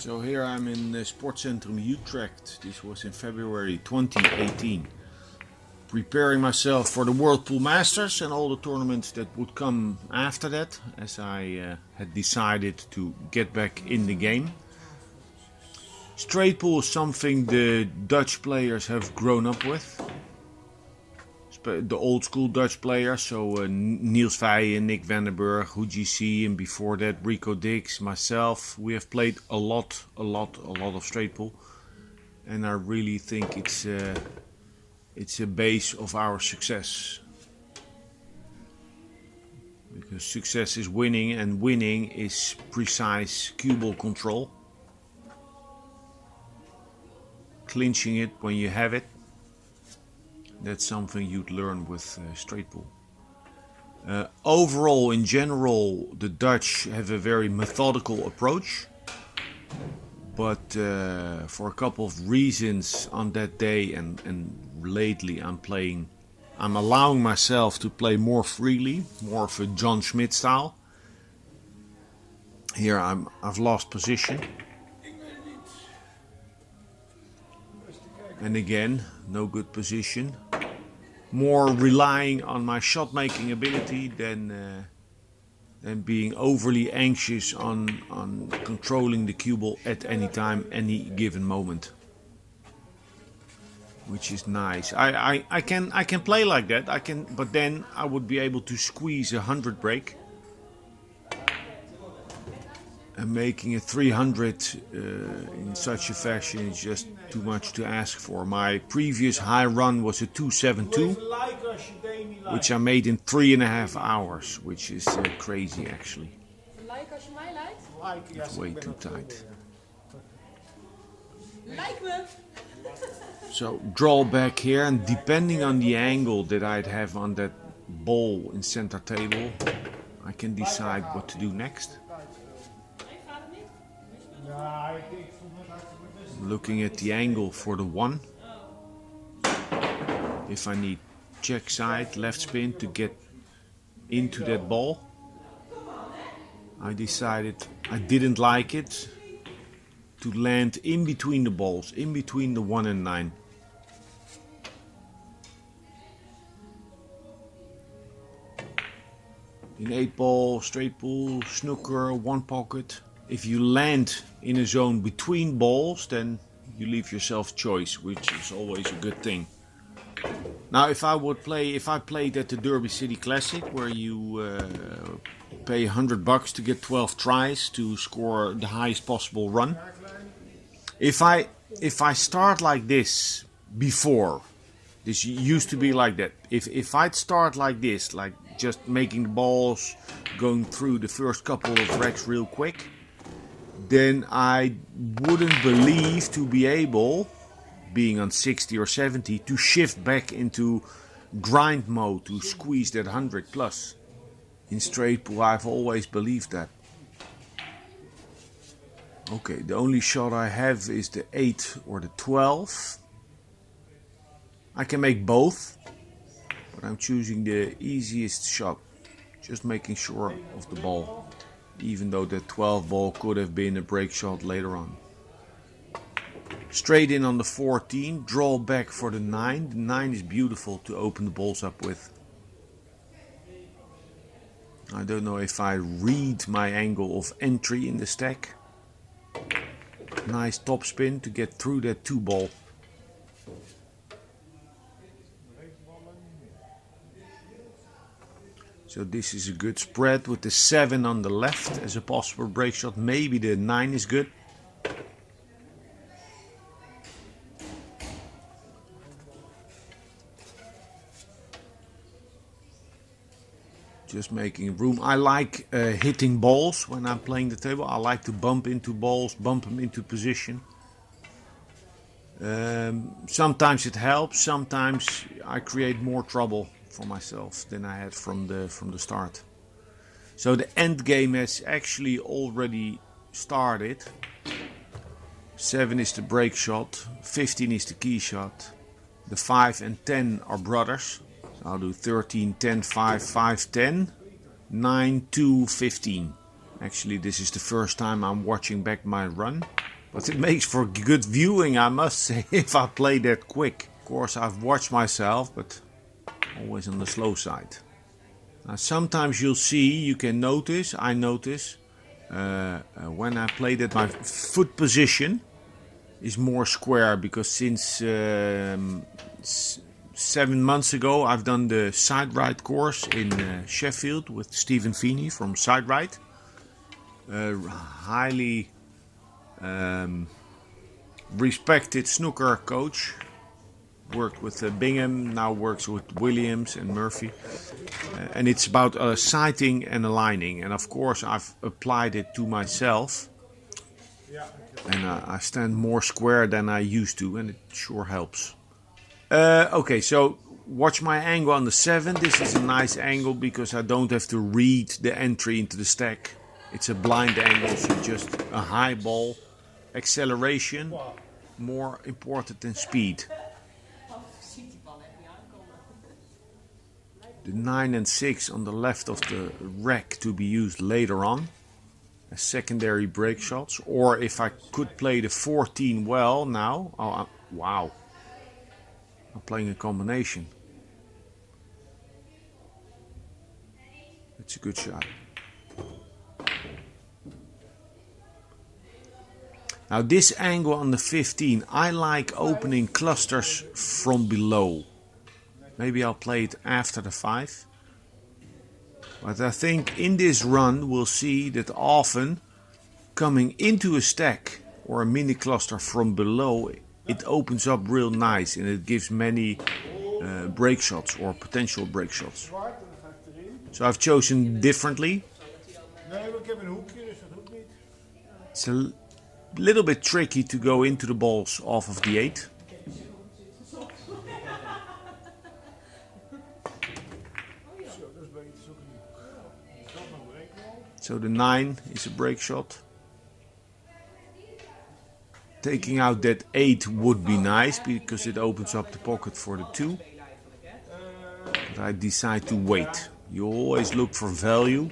So here I'm in Sportcentrum Utrecht. This was in February 2018. Preparing myself for the Whirlpool Masters and all the tournaments that would come after that, as I had decided to get back in the game. Straight pool is something the Dutch players have grown up with. The old school Dutch players, so Niels Veijen, Nick Vandenberg, UGC, and before that Rico Dix, myself. We have played a lot of straight pool, and I really think it's a base of our success. Because success is winning, and winning is precise cue ball control. Clinching it when you have it. That's something you'd learn with straight pool. Overall, in general, the Dutch have a very methodical approach. But for a couple of reasons on that day and lately I'm allowing myself to play more freely, more of a John Schmidt style. Here I've lost position. And again, no good position. More relying on my shot making ability than being overly anxious on controlling the cue ball at any time, any given moment. Which is nice. I can play like that. But then I would be able to squeeze a 100 break. And making a 300 in such a fashion is just too much to ask for. My previous high run was a 272, which I made in 3.5 hours, which is crazy actually. It's way too tight. So draw back here, and depending on the angle that I'd have on that ball in center table, I can decide what to do next. Looking at the angle for the 1. If I need check side, left spin to get into that ball. I decided I didn't like it to land in between the balls, in between the 1 and 9. In 8 ball, straight pool, snooker, 1 pocket. If you land in a zone between balls, then you leave yourself choice, which is always a good thing. Now, if I played at the Derby City Classic, where you pay $100 to get 12 tries to score the highest possible run. If I start like this before, this used to be like that. If I'd start like this, like just making the balls, going through the first couple of racks real quick, then I wouldn't believe to be able, being on 60 or 70, to shift back into grind mode to squeeze that 100 plus. In straight pool I've always believed that. Okay, the only shot I have is the 8 or the 12. I can make both, but I'm choosing the easiest shot. Just making sure of the ball. Even though the 12 ball could have been a break shot later on. Straight in on the 14, draw back for the 9. The 9 is beautiful to open the balls up with. I don't know if I read my angle of entry in the stack. Nice top spin to get through that 2 ball. So this is a good spread with the 7 on the left as a possible break shot. Maybe the 9 is good. Just making room. I like hitting balls when I'm playing the table. I like to bump into balls, bump them into position. Sometimes it helps. Sometimes I create more trouble for myself than I had from the start. So the end game has actually already started. 7 is the break shot, 15 is the key shot. The 5 and 10 are brothers. So I'll do 13, 10, 5, 5, 10, 9, 2, 15. Actually, this is the first time I'm watching back my run. But it makes for good viewing, I must say, if I play that quick. Of course, I've watched myself, but always on the slow side. Now, sometimes you'll see, you can notice, I notice, when I play that my foot position is more square, because since 7 months ago I've done the side ride course in Sheffield with Stephen Feeney from Side Ride. Highly respected snooker coach. Worked with Bingham, now works with Williams and Murphy. And it's about sighting and aligning. And of course I've applied it to myself. And I stand more square than I used to, and it sure helps. Okay, so watch my angle on the 7. This is a nice angle because I don't have to read the entry into the stack. It's a blind angle, so just a high ball. Acceleration, more important than speed. The 9 and 6 on the left of the rack to be used later on as secondary break shots. Or if I could play the 14 well now. Oh, wow. I'm playing a combination. It's a good shot. Now this angle on the 15, I like opening clusters from below. Maybe I'll play it after the 5. But I think in this run we'll see that often coming into a stack or a mini cluster from below, it opens up real nice and it gives many break shots or potential break shots. So I've chosen differently. It's a little bit tricky to go into the balls off of the 8. So the 9 is a break shot. Taking out that 8 would be nice because it opens up the pocket for the 2. But I decide to wait. You always look for value.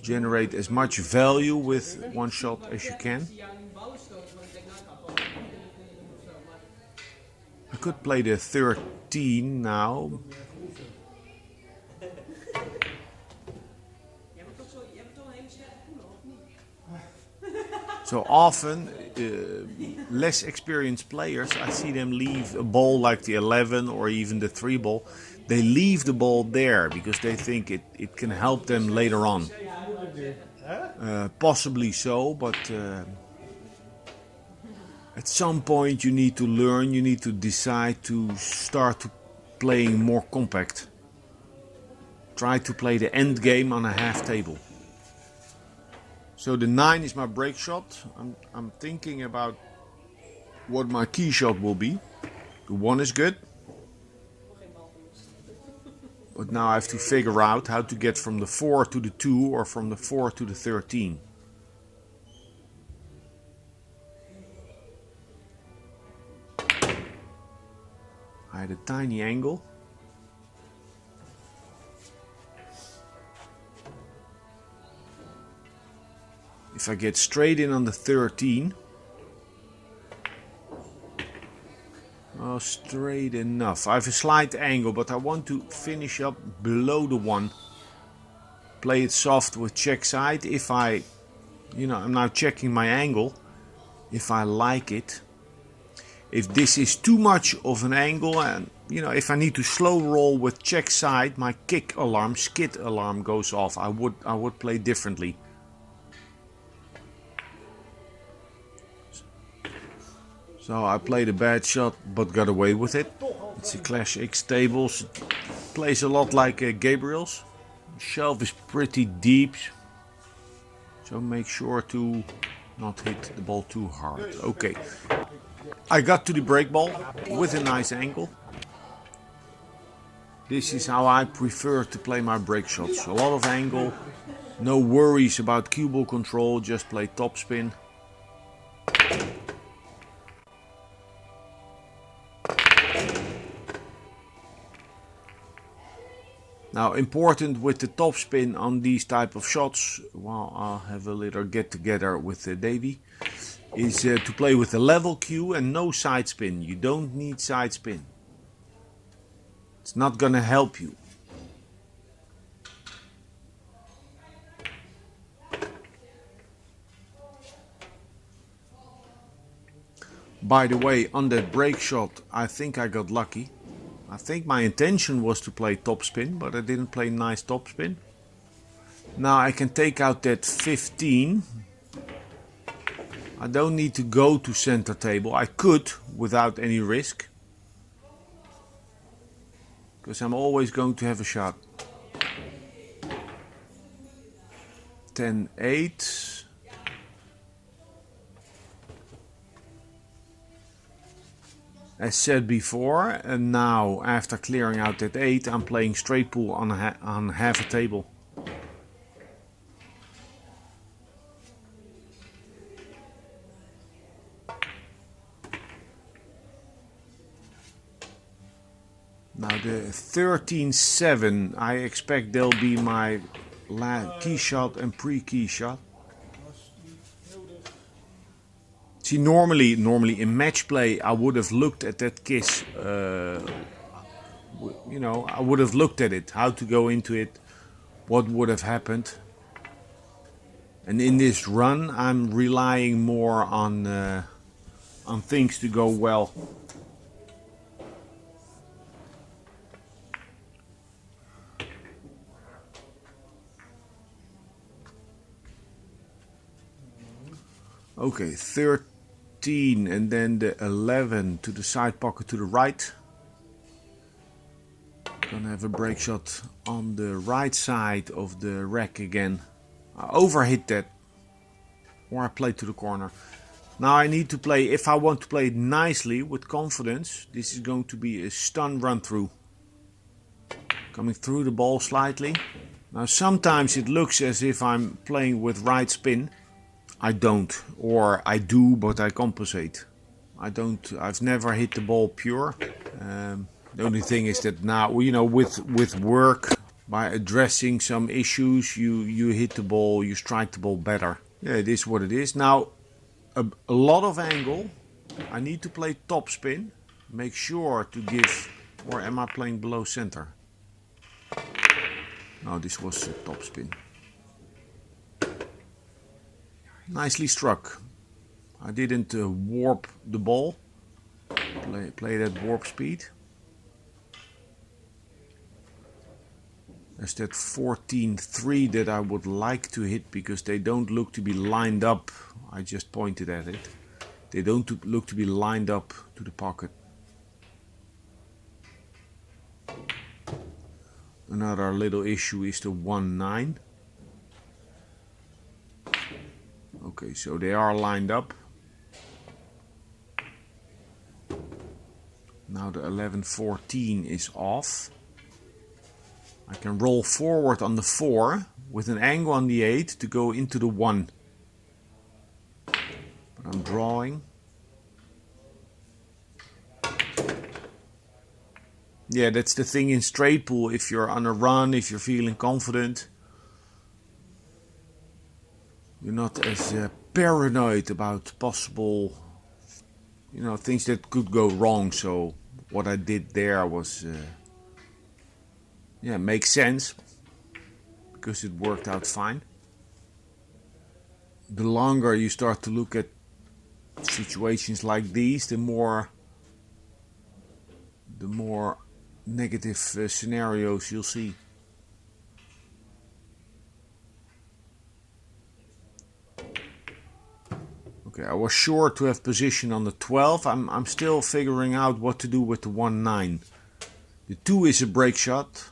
Generate as much value with one shot as you can. I could play the 13 now. So often, less experienced players, I see them leave a ball like the 11 or even the 3 ball. They leave the ball there because they think it can help them later on. Possibly so, but at some point you need to learn, you need to decide to start playing more compact. Try to play the end game on a half table. So the 9 is my break shot. I'm thinking about what my key shot will be. The 1 is good. But now I have to figure out how to get from the 4 to the 2 or from the 4 to the 13. I had a tiny angle. If I get straight in on the 13, oh, straight enough. I have a slight angle, but I want to finish up below the 1. Play it soft with check side. If I'm now checking my angle. If I like it. If this is too much of an angle and, if I need to slow roll with check side, my kick alarm, skid alarm goes off. I would play differently. So I played a bad shot, but got away with it. It's a Clash X tables. It plays a lot like Gabriel's. The shelf is pretty deep, so make sure to not hit the ball too hard. Okay, I got to the break ball with a nice angle. This is how I prefer to play my break shots. A lot of angle, no worries about cue ball control, just play topspin. Now, important with the topspin on these type of shots, well, I'll have a little get together with Davey, is to play with a level cue and no side spin. You don't need side spin. It's not gonna help you. By the way, on that break shot, I think I got lucky. I think my intention was to play topspin, but I didn't play nice topspin. Now I can take out that 15. I don't need to go to center table. I could without any risk, because I'm always going to have a shot. 10-8. As said before, and now after clearing out that 8, I'm playing straight pool on half a table. Now the 13-7, I expect they'll be my key shot and pre-key shot. See, normally in match play, I would have looked at that kiss. You know, I would have looked at it, how to go into it, what would have happened. And in this run, I'm relying more on things to go well. Okay, 13 and then the 11 to the side pocket to the right. Gonna have a break shot on the right side of the rack again. I overhit that, or I played to the corner. Now I need to play, if I want to play it nicely with confidence, this is going to be a stun run through. Coming through the ball slightly. Now sometimes it looks as if I'm playing with right spin. I don't, or I do, but I compensate. I've never hit the ball pure. The only thing is that now, you know, with work, by addressing some issues, you hit the ball, you strike the ball better. Yeah, it is what it is. Now, a lot of angle. I need to play top spin. Make sure to give, or am I playing below center? No, this was a top spin. Nicely struck. I didn't warp the ball. Play that warp speed. There's that 14-3 that I would like to hit because they don't look to be lined up. I just pointed at it. They don't look to be lined up to the pocket. Another little issue is the 1-9. Okay, so they are lined up. Now the 11-14 is off. I can roll forward on the 4 with an angle on the 8 to go into the 1. But I'm drawing. Yeah, that's the thing in straight pool. If you're on a run, if you're feeling confident, you're not as paranoid about possible, you know, things that could go wrong. So what I did there was, yeah, makes sense because it worked out fine. The longer you start to look at situations like these, the more negative scenarios you'll see. Okay, I was sure to have position on the 12. I'm still figuring out what to do with the 1-9. The 2 is a break shot.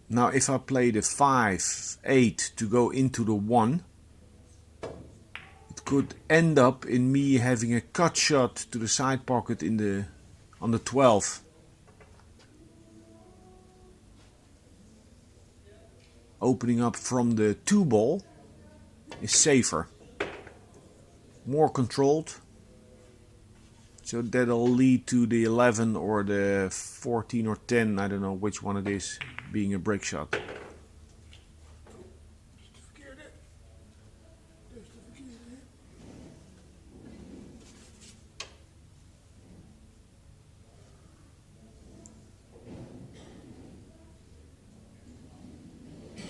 Now if I play the 5-8 to go into the 1, it could end up in me having a cut shot to the side pocket on the 12. Opening up from the 2 ball is safer. more controlled. So that'll lead to the 11 or the 14 or 10, I don't know which one it is, being a break shot.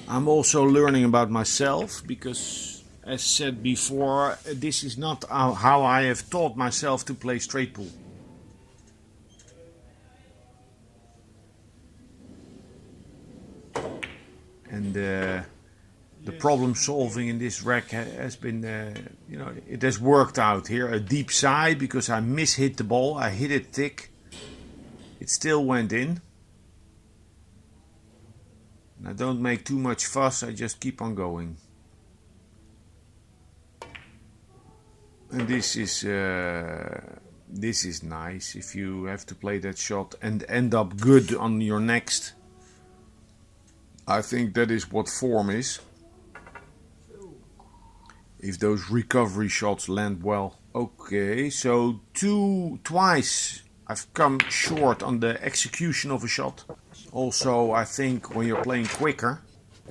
I'm also learning about myself because, as said before, this is not how I have taught myself to play straight pool. And the problem solving in this rack has been, you know, it has worked out here. A deep side because I mishit the ball. I hit it thick. It still went in. And I don't make too much fuss. I just keep on going. And this is nice. If you have to play that shot and end up good on your next, I think that is what form is. If those recovery shots land well. Okay, so twice I've come short on the execution of a shot. Also, I think when you're playing quicker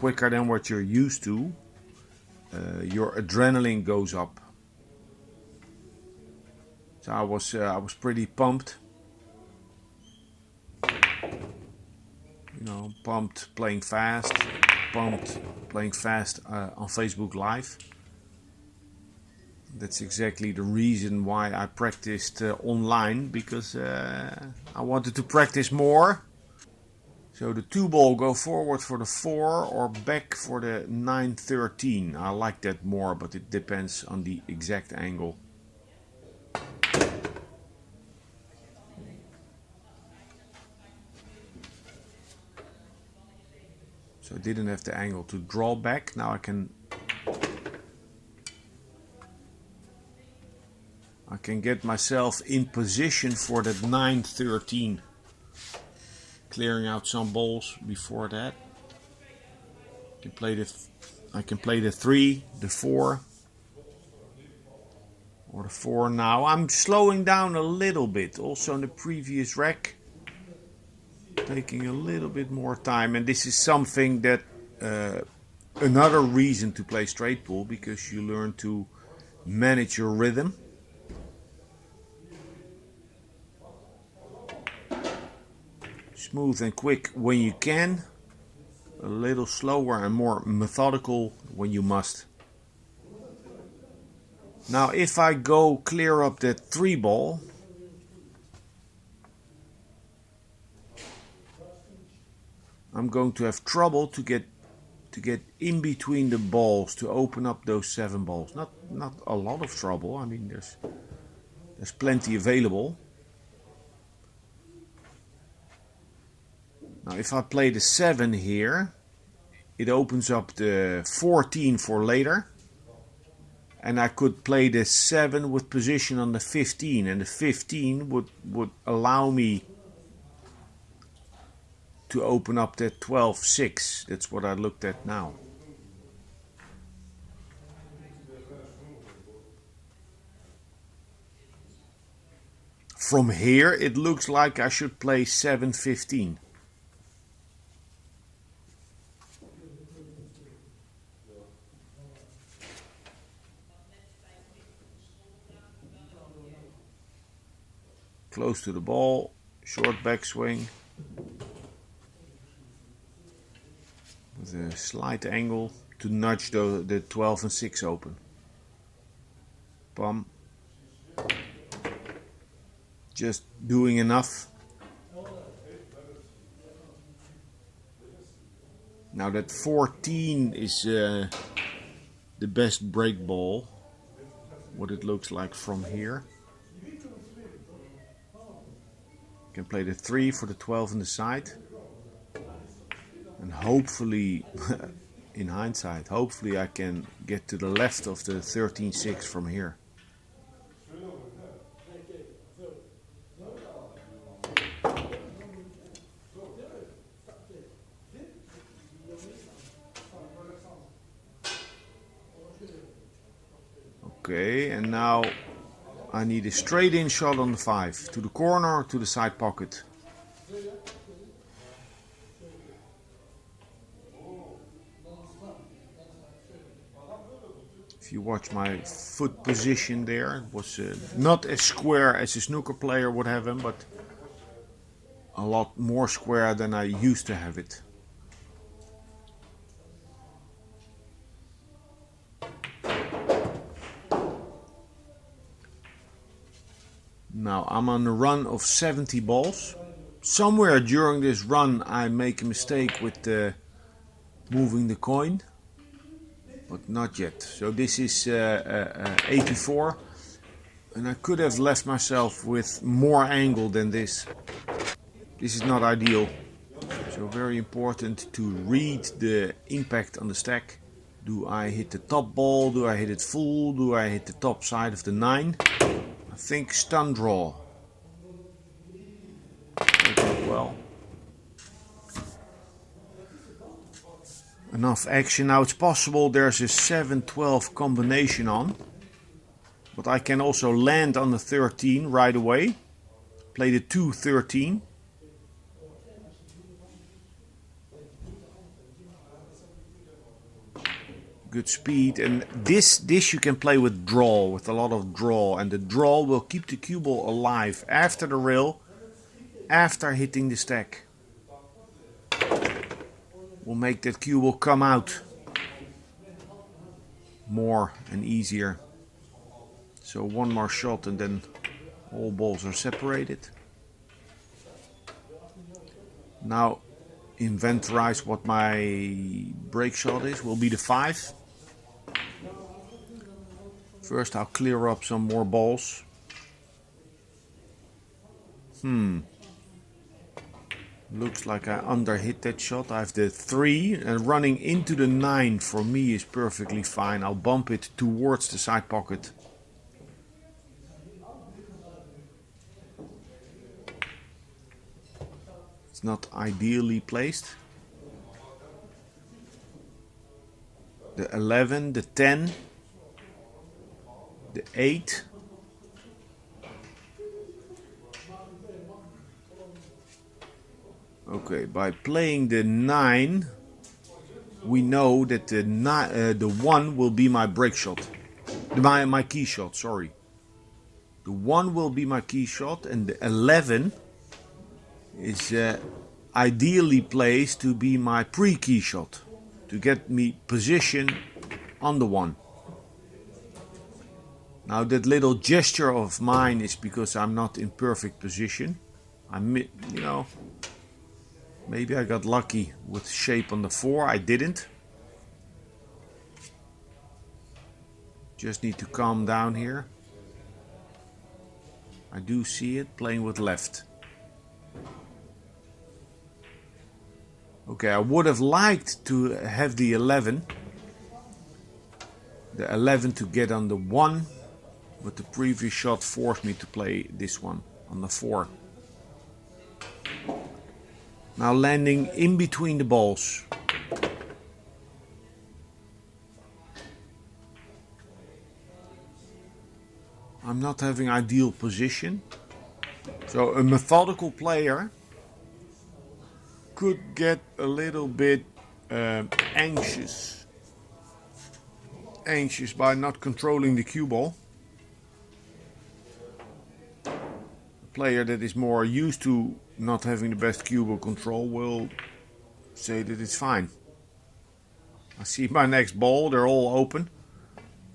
than what you're used to, your adrenaline goes up. So I was pretty pumped. You know, pumped playing fast, pumped playing fast on Facebook Live. That's exactly the reason why I practiced online, because I wanted to practice more. So the 2-ball, go forward for the 4 or back for the 9-13. I like that more, but it depends on the exact angle. So I didn't have the angle to draw back. Now I can get myself in position for that 9-13. Clearing out some balls before that. I can play the 3, the 4, or the 4 now. I'm slowing down a little bit. Also in the previous rack, taking a little bit more time. And this is something that another reason to play straight pool, because you learn to manage your rhythm. Smooth and quick when you can, a little slower and more methodical when you must. Now if I go clear up that 3-ball, I'm going to have trouble to get in between the balls to open up those 7 balls. Not a lot of trouble. I mean, there's plenty available. Now if I play the 7 here, it opens up the 14 for later. And I could play the 7 with position on the 15, and the 15 would allow me to open up that 12-6. That's what I looked at now. From here it looks like I should play 7-15. Close to the ball, short backswing with a slight angle to nudge the 12 and 6 open. Bum. Just doing enough. Now that 14 is the best break ball, what it looks like from here. Can play the 3 for the 12 on the side, and hopefully, in hindsight, hopefully I can get to the left of the 13-6 from here. Okay, and now I need a straight in shot on the 5. To the corner or to the side pocket. If you watch my foot position there, it was not as square as a snooker player would have him, but a lot more square than I used to have it. Now I'm on a run of 70 balls. Somewhere during this run I make a mistake with moving the coin, but not yet. So this is 84, and I could have left myself with more angle than this. This is not ideal. So very important to read the impact on the stack. Do I hit the top ball? Do I hit it full? Do I hit the top side of the 9? I think stun draw. Okay, well. Enough action. Now it's possible there's a 7-12 combination on. But I can also land on the 13 right away. Play the 2-13. Good speed, and this you can play with draw, with a lot of draw, and the draw will keep the cue ball alive after the rail, after hitting the stack. Will make that cue ball come out more and easier. So one more shot and then all balls are separated. Now inventorize what my break shot is. Will be the 5. First I'll clear up some more balls. Looks like I underhit that shot. I have the 3, and running into the 9 for me is perfectly fine. I'll bump it towards the side pocket. It's not ideally placed. The 11, the 10, the 8. Okay, by playing the 9, we know that the 1 will be my break shot. My key shot, sorry. The 1 will be my key shot, and the 11 is ideally placed to be my pre-key shot, to get me position on the 1. Now that little gesture of mine is because I'm not in perfect position. Maybe I got lucky with shape on the 4. I didn't. Just need to calm down here. I do see it playing with left. Okay, I would have liked to have the 11. The 11 to get on the 1. But the previous shot forced me to play this one on the 4. Now landing in between the balls. I'm not having ideal position. So a methodical player could get a little bit anxious by not controlling the cue ball. A player that is more used to not having the best cue ball control will say that it's fine. I see my next ball, they're all open.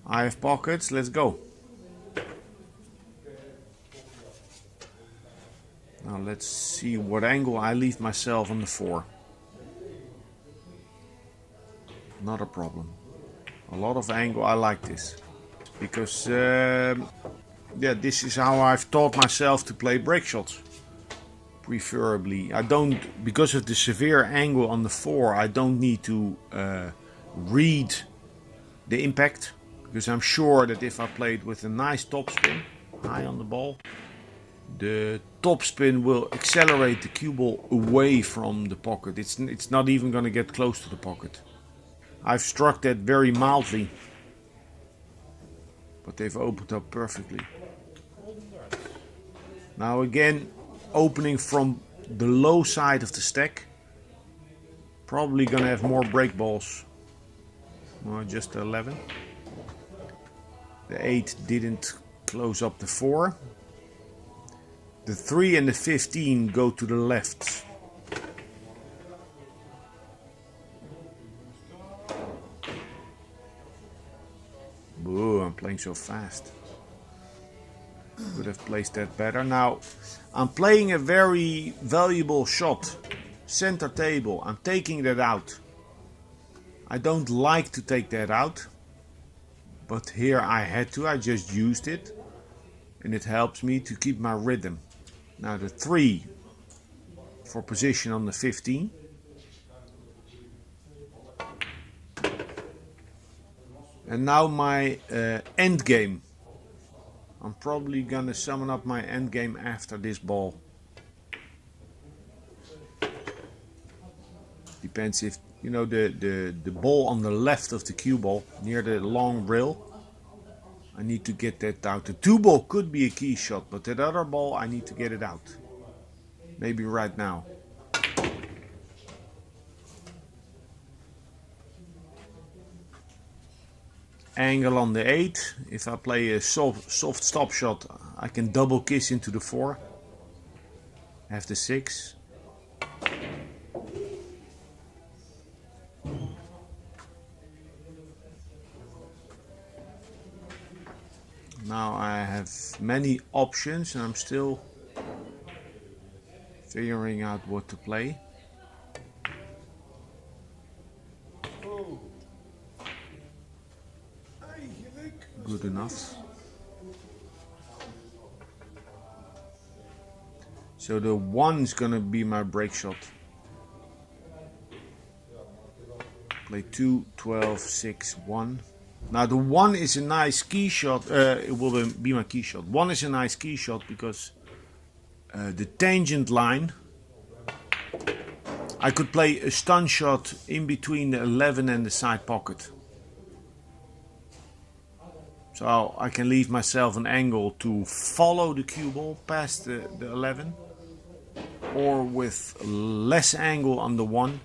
I have pockets, let's go. Now let's see what angle I leave myself on the 4. Not a problem. A lot of angle, I like this. Because, this is how I've taught myself to play break shots. Preferably. I don't, because of the severe angle on the 4, I don't need to read the impact. Because I'm sure that if I played with a nice topspin, high on the ball, the topspin will accelerate the cue ball away from the pocket. It's not even going to get close to the pocket. I've struck that very mildly. but they've opened up perfectly. Now again, opening from the low side of the stack. Probably gonna have more break balls. Well, just 11. The 8 didn't close up the 4. The 3 and the 15 go to the left. Boo, I'm playing so fast. Could have placed that better. Now, I'm playing a very valuable shot. Center table. I'm taking that out. I don't like to take that out. But here I had to. I just used it. And it helps me to keep my rhythm. Now the 3 for position on the 15. And now my end game. I'm probably gonna summon up my end game after this ball. Depends if, you know, the ball on the left of the cue ball, near the long rail. I need to get that out. The 2 ball could be a key shot, but that other ball, I need to get it out. Maybe right now. Angle on the 8. If I play a soft stop shot, I can double kiss into the 4. Have the 6. Now I have many options and I'm still figuring out what to play. Good enough. So the 1 is gonna be my break shot. Play 2, 12, 6, 1. Now the 1 is a nice key shot. It will be my key shot. 1 is a nice key shot because the tangent line. I could play a stun shot in between the 11 and the side pocket. So I can leave myself an angle to follow the cue ball past the 11. Or with less angle on the 1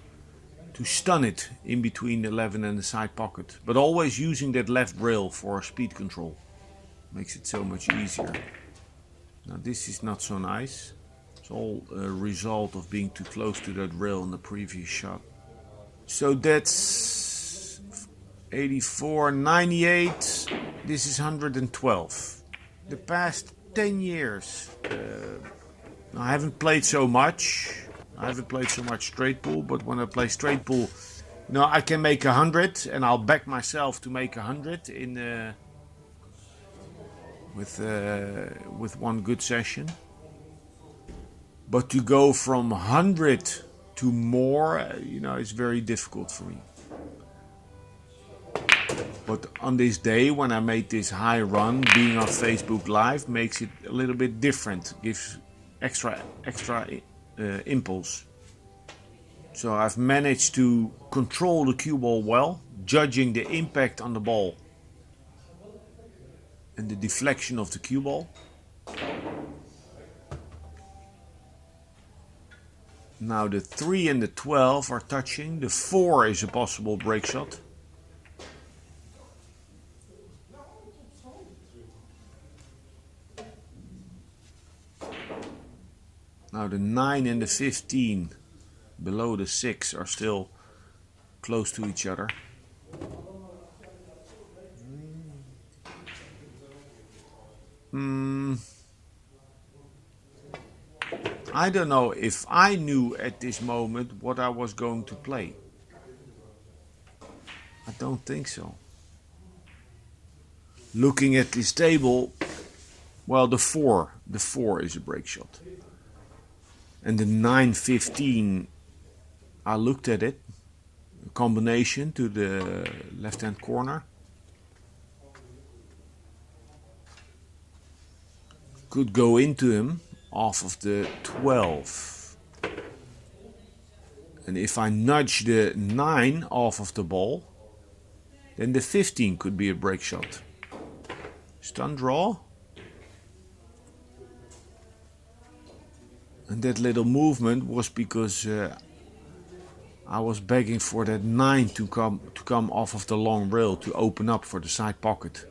to stun it in between the 11 and the side pocket. But always using that left rail for speed control. Makes it so much easier. Now this is not so nice. It's all a result of being too close to that rail in the previous shot. So that's 84, 98. This is 112. The past 10 years, I haven't played so much. I haven't played so much straight pool, but when I play straight pool, you know, I can make 100, and I'll back myself to make 100 in with one good session. But to go from 100 to more, you know, it's very difficult for me. But on this day, when I made this high run, being on Facebook Live makes it a little bit different. Gives extra impulse. So I've managed to control the cue ball well, judging the impact on the ball and the deflection of the cue ball. Now the 3 and the 12 are touching. The 4 is a possible break shot. Now the 9 and the 15 below the 6 are still close to each other. I don't know if I knew at this moment what I was going to play. I don't think so. Looking at this table, well, the 4 is a break shot. And the 9-15, I looked at it, a combination to the left-hand corner. Could go into him off of the 12. And if I nudge the 9 off of the ball, then the 15 could be a break shot. Stun draw. And that little movement was because I was begging for that 9 to come off of the long rail to open up for the side pocket.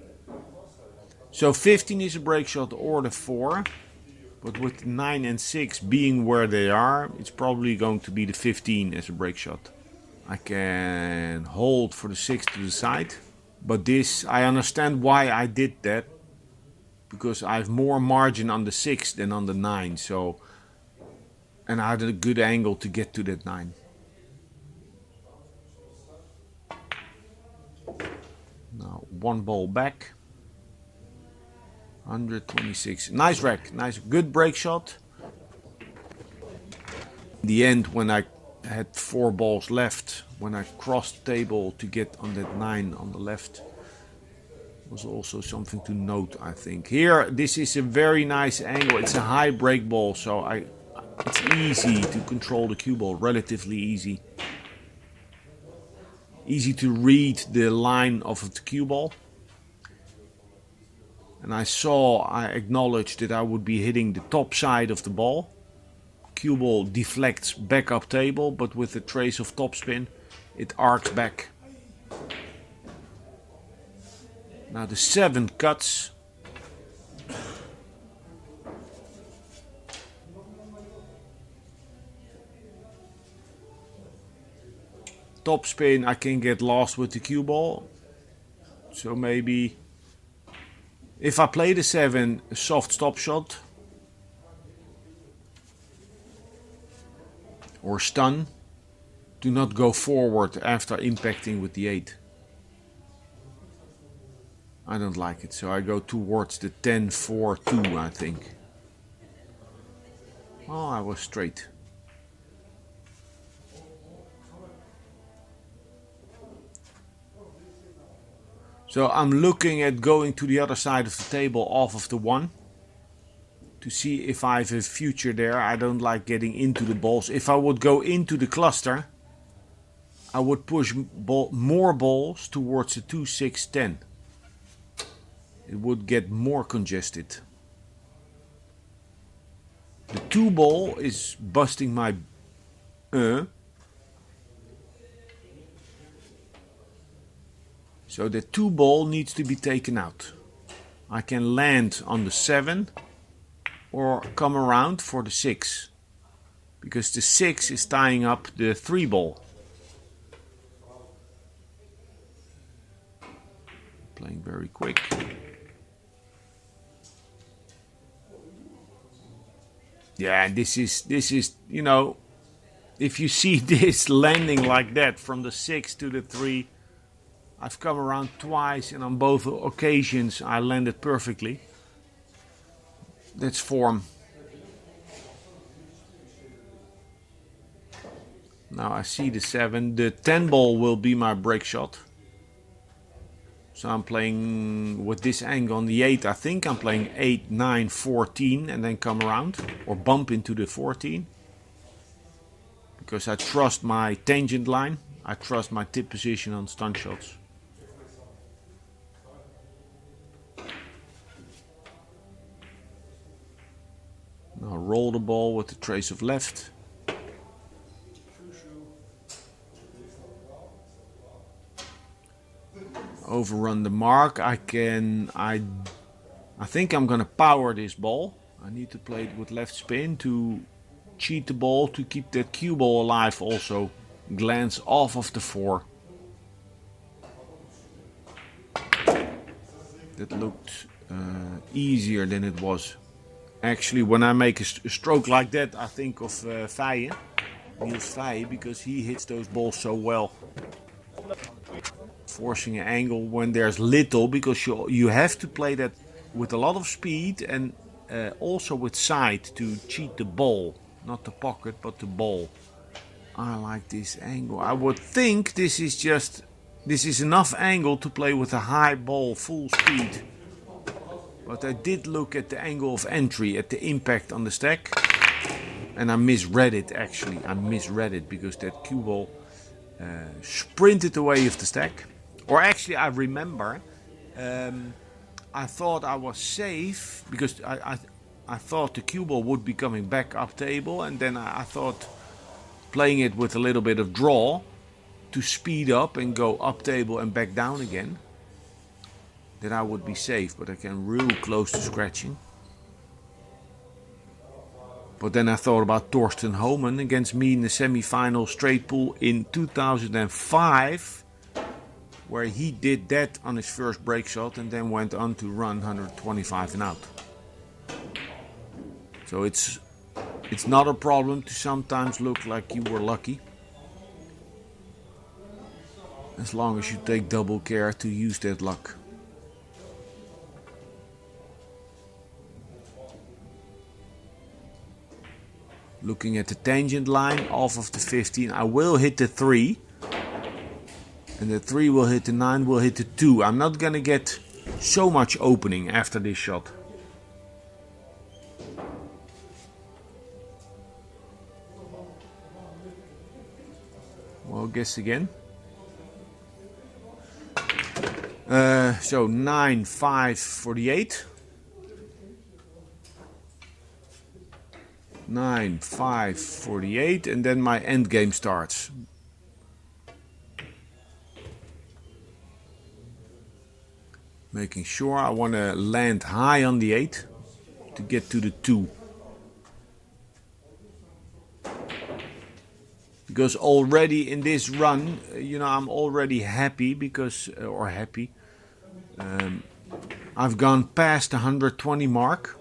So 15 is a break shot or the 4. But with 9 and 6 being where they are, it's probably going to be the 15 as a break shot. I can hold for the 6 to the side. But this, I understand why I did that. Because I have more margin on the 6 than on the 9. So, and I had a good angle to get to that 9. Now, one ball back. 126. Nice rack. Nice, good break shot. In the end, when I had 4 balls left, when I crossed the table to get on that 9 on the left, was also something to note, I think. Here, this is a very nice angle. It's a high break ball, so it's easy to control the cue ball. Relatively easy. Easy to read the line of the cue ball. And I acknowledged that I would be hitting the top side of the ball. Cue ball deflects back up table, but with a trace of topspin, it arcs back. Now the 7 cuts. Topspin, I can get lost with the cue ball. So maybe if I play the 7, a soft stop shot or stun, do not go forward after impacting with the 8. I don't like it, so I go towards the 10-4-2, I think. Oh, I was straight. So I'm looking at going to the other side of the table off of the 1 to see if I have a future there. I don't like getting into the balls. If I would go into the cluster, I would push more balls towards the 2-6-10. It would get more congested. The 2 ball is busting my So the 2 ball needs to be taken out. I can land on the 7 or come around for the 6. Because the 6 is tying up the 3 ball. Playing very quick. Yeah, this is, you know, if you see this landing like that from the 6 to the 3, I've come around twice and on both occasions I landed perfectly. That's form. Now I see the 7. The 10 ball will be my break shot. So I'm playing with this angle on the 8. I think I'm playing 8, 9, 14 and then come around or bump into the 14. Because I trust my tangent line. I trust my tip position on stun shots. Now roll the ball with the trace of left. Overrun the mark. I think I'm gonna power this ball. I need to play it with left spin to cheat the ball to keep that cue ball alive. Also glance off of the 4. That looked easier than it was. Actually, when I make a stroke like that, I think of Niels Veijen, because he hits those balls so well. Forcing an angle when there's little, because you have to play that with a lot of speed and also with sight to cheat the ball. Not the pocket, but the ball. I like this angle. I would think this is enough angle to play with a high ball full speed. But I did look at the angle of entry, at the impact on the stack. And I misread it actually. I misread it because that cue ball sprinted away of the stack. Or actually I remember I thought I was safe because I thought the cue ball would be coming back up table, and then I thought playing it with a little bit of draw to speed up and go up table and back down again, that I would be safe, but I came real close to scratching. But then I thought about Thorsten Homan against me in the semi-final straight pool in 2005, where he did that on his first break shot and then went on to run 125 and out. So it's not a problem to sometimes look like you were lucky, as long as you take double care to use that luck. Looking at the tangent line off of the 15, I will hit the 3. And the 3 will hit the 9, will hit the 2. I'm not gonna get so much opening after this shot. Well, guess again. So 9, 5 for the 8. 9, 5 for the 8, and then my end game starts. Making sure I want to land high on the 8 to get to the 2. Because already in this run, you know, I'm already happy because, I've gone past the 120 mark,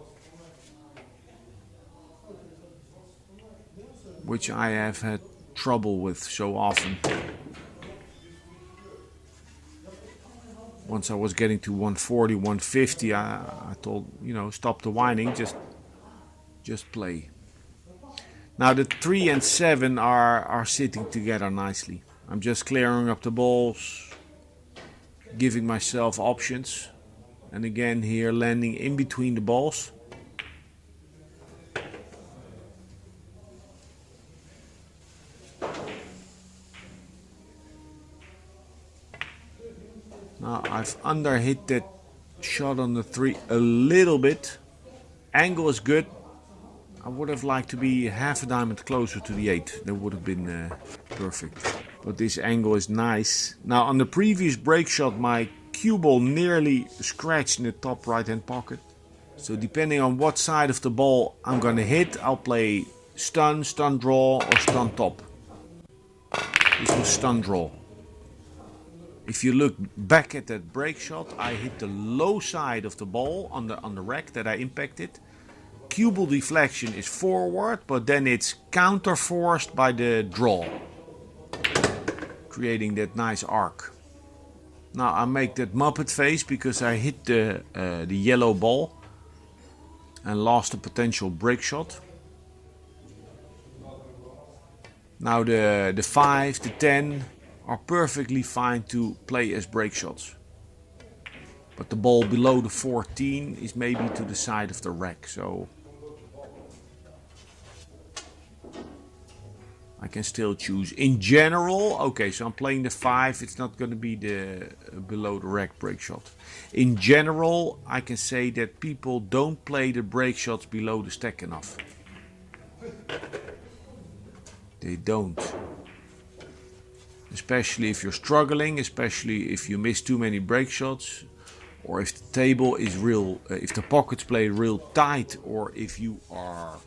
which I have had trouble with so often. Once I was getting to 140, 150, I told, you know, stop the whining, just play. Now the 3 and 7 are sitting together nicely. I'm just clearing up the balls, giving myself options, and again here landing in between the balls. Now I've underhit that shot on the 3 a little bit. Angle is good. I would have liked to be half a diamond closer to the 8. That would have been perfect. But this angle is nice. Now on the previous break shot, my cue ball nearly scratched in the top right hand pocket. So depending on what side of the ball I'm gonna hit, I'll play stun, stun draw, or stun top. This was stun draw. If you look back at that break shot, I hit the low side of the ball on the rack that I impacted. Cue ball deflection is forward, but then it's counter forced by the draw, creating that nice arc. Now I make that Muppet face because I hit the yellow ball and lost a potential break shot. Now the 5, the 10 are perfectly fine to play as break shots. But the ball below the 14 is maybe to the side of the rack, so I can still choose. In general, okay, so I'm playing the 5, it's not going to be the below the rack break shot. In general, I can say that people don't play the break shots below the stack enough. They don't. Especially if you're struggling, especially if you miss too many break shots, or if the table is real, if the pockets play real tight, or if you are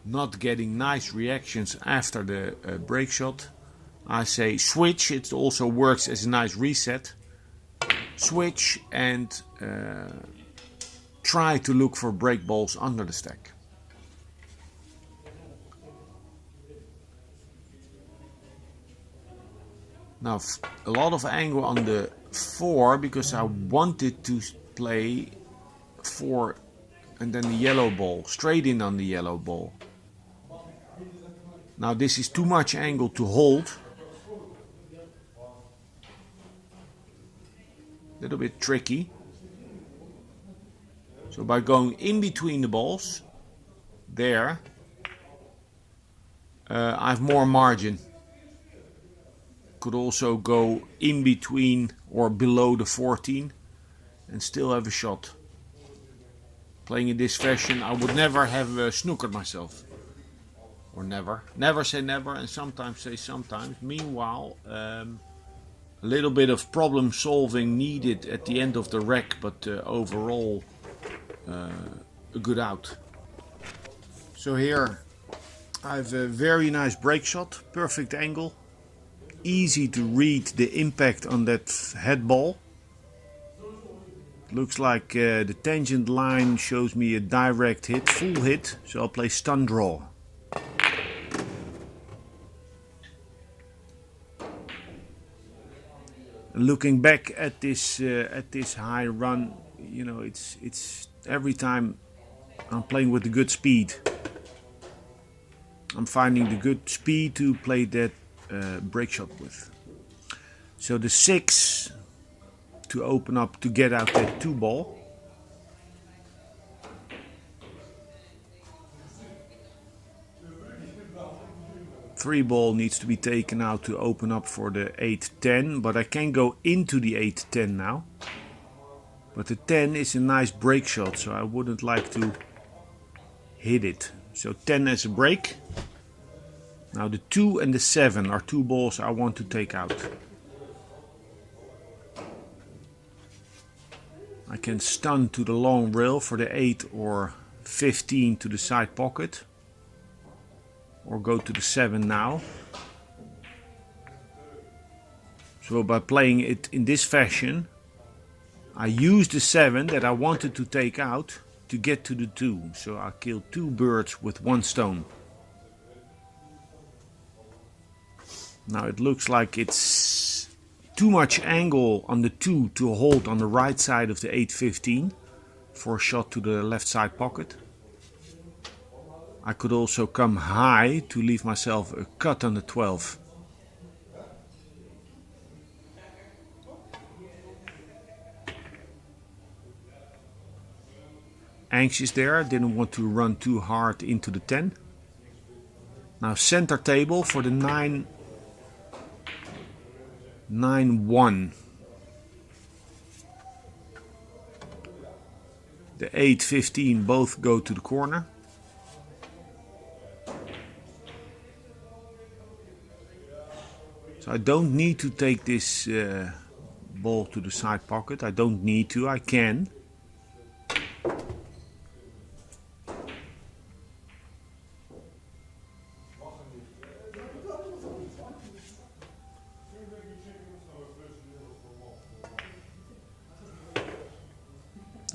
not getting nice reactions after the break shot. I say switch, it also works as a nice reset. Switch and try to look for break balls under the stack. Now a lot of angle on the 4 because I wanted to play 4 and then the yellow ball, straight in on the yellow ball. Now this is too much angle to hold. A little bit tricky. So by going in between the balls, there, I have more margin. Could also go in between or below the 14 and still have a shot. Playing in this fashion, I would never have snookered myself. Or never. Never say never, and sometimes say sometimes. Meanwhile, a little bit of problem solving needed at the end of the rack, but overall a good out. So here I have a very nice break shot, perfect angle. Easy to read the impact on that head ball. Looks like the tangent line shows me a direct hit, full hit, so I'll play stun draw. Looking back at this high run, you know, it's every time I'm playing with the good speed. I'm finding the good speed to play that break shot with. So the 6 to open up to get out that 2 ball. Three ball needs to be taken out to open up for the 8-10, but I can go into the 8-10 now. But the 10 is a nice break shot, so I wouldn't like to hit it. So 10 as a break. Now the 2 and the 7 are 2 balls I want to take out. I can stun to the long rail for the 8 or 15 to the side pocket. Or go to the 7 now. So by playing it in this fashion, I use the 7 that I wanted to take out to get to the 2. So I kill 2 birds with 1 stone. Now it looks like it's too much angle on the 2 to hold on the right side of the 8-15 for a shot to the left side pocket. I could also come high to leave myself a cut on the 12. Anxious there, didn't want to run too hard into the 10. Now center table for the 9-1. The 8-15 both go to the corner. So I don't need to take this ball to the side pocket. I don't need to, I can.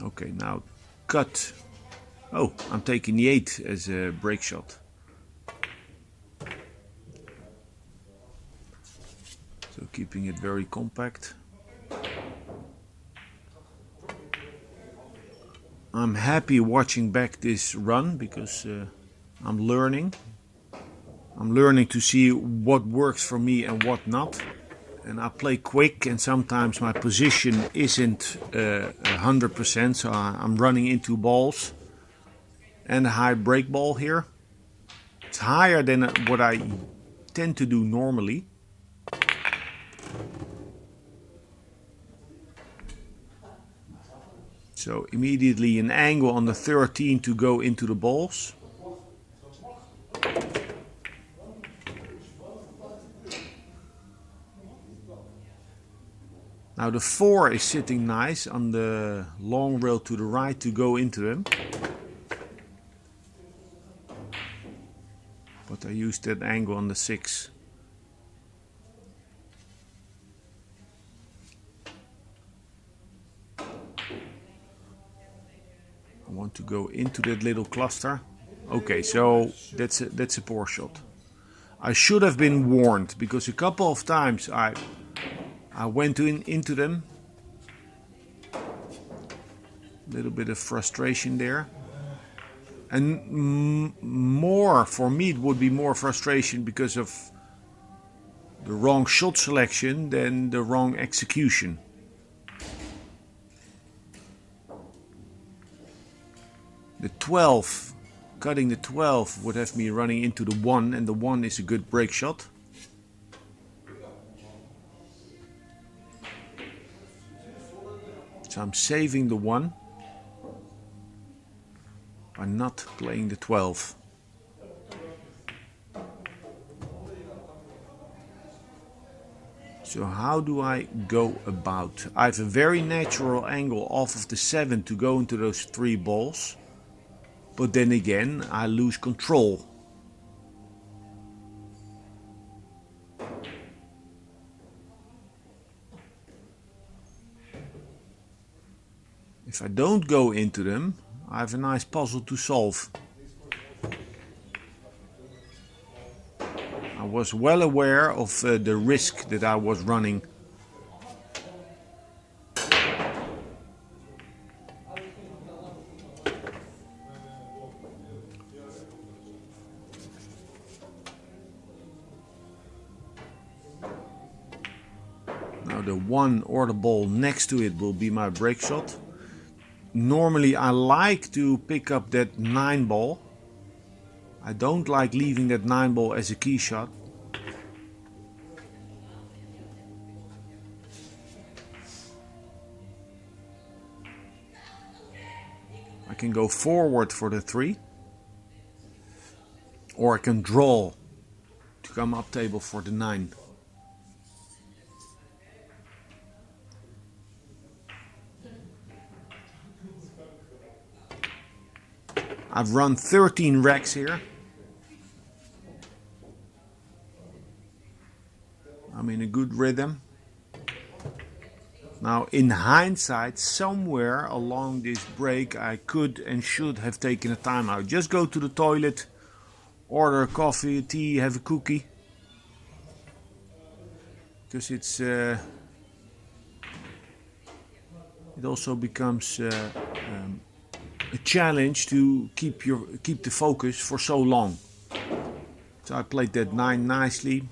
Okay, now cut. Oh, I'm taking the 8 as a break shot. So keeping it very compact. I'm happy watching back this run because I'm learning. I'm learning to see what works for me and what not. And I play quick and sometimes my position isn't 100%, so I'm running into balls. And a high break ball here. It's higher than what I tend to do normally. So immediately an angle on the 13 to go into the balls. Now the 4 is sitting nice on the long rail to the right to go into them. But I used that angle on the 6. I want to go into that little cluster. Okay, so that's a poor shot. I should have been warned because a couple of times I went into them. A little bit of frustration there. And more, for me it would be more frustration because of the wrong shot selection than the wrong execution. The 12, cutting the 12 would have me running into the 1, and the 1 is a good break shot. So I'm saving the 1 by not playing the 12. So how do I go about? I have a very natural angle off of the 7 to go into those 3 balls. But then again, I lose control. If I don't go into them, I have a nice puzzle to solve. I was well aware of the risk that I was running. Now the 1 or the ball next to it will be my break shot. Normally I like to pick up that 9 ball. I don't like leaving that 9 ball as a key shot. I can go forward for the 3. Or I can draw to come up table for the 9. I've run 13 racks here. I'm in a good rhythm. Now in hindsight, somewhere along this break I could and should have taken a timeout. Just go to the toilet, order a coffee, a tea, have a cookie. Because it also becomes a challenge to keep the focus for so long. So I played that 9 nicely.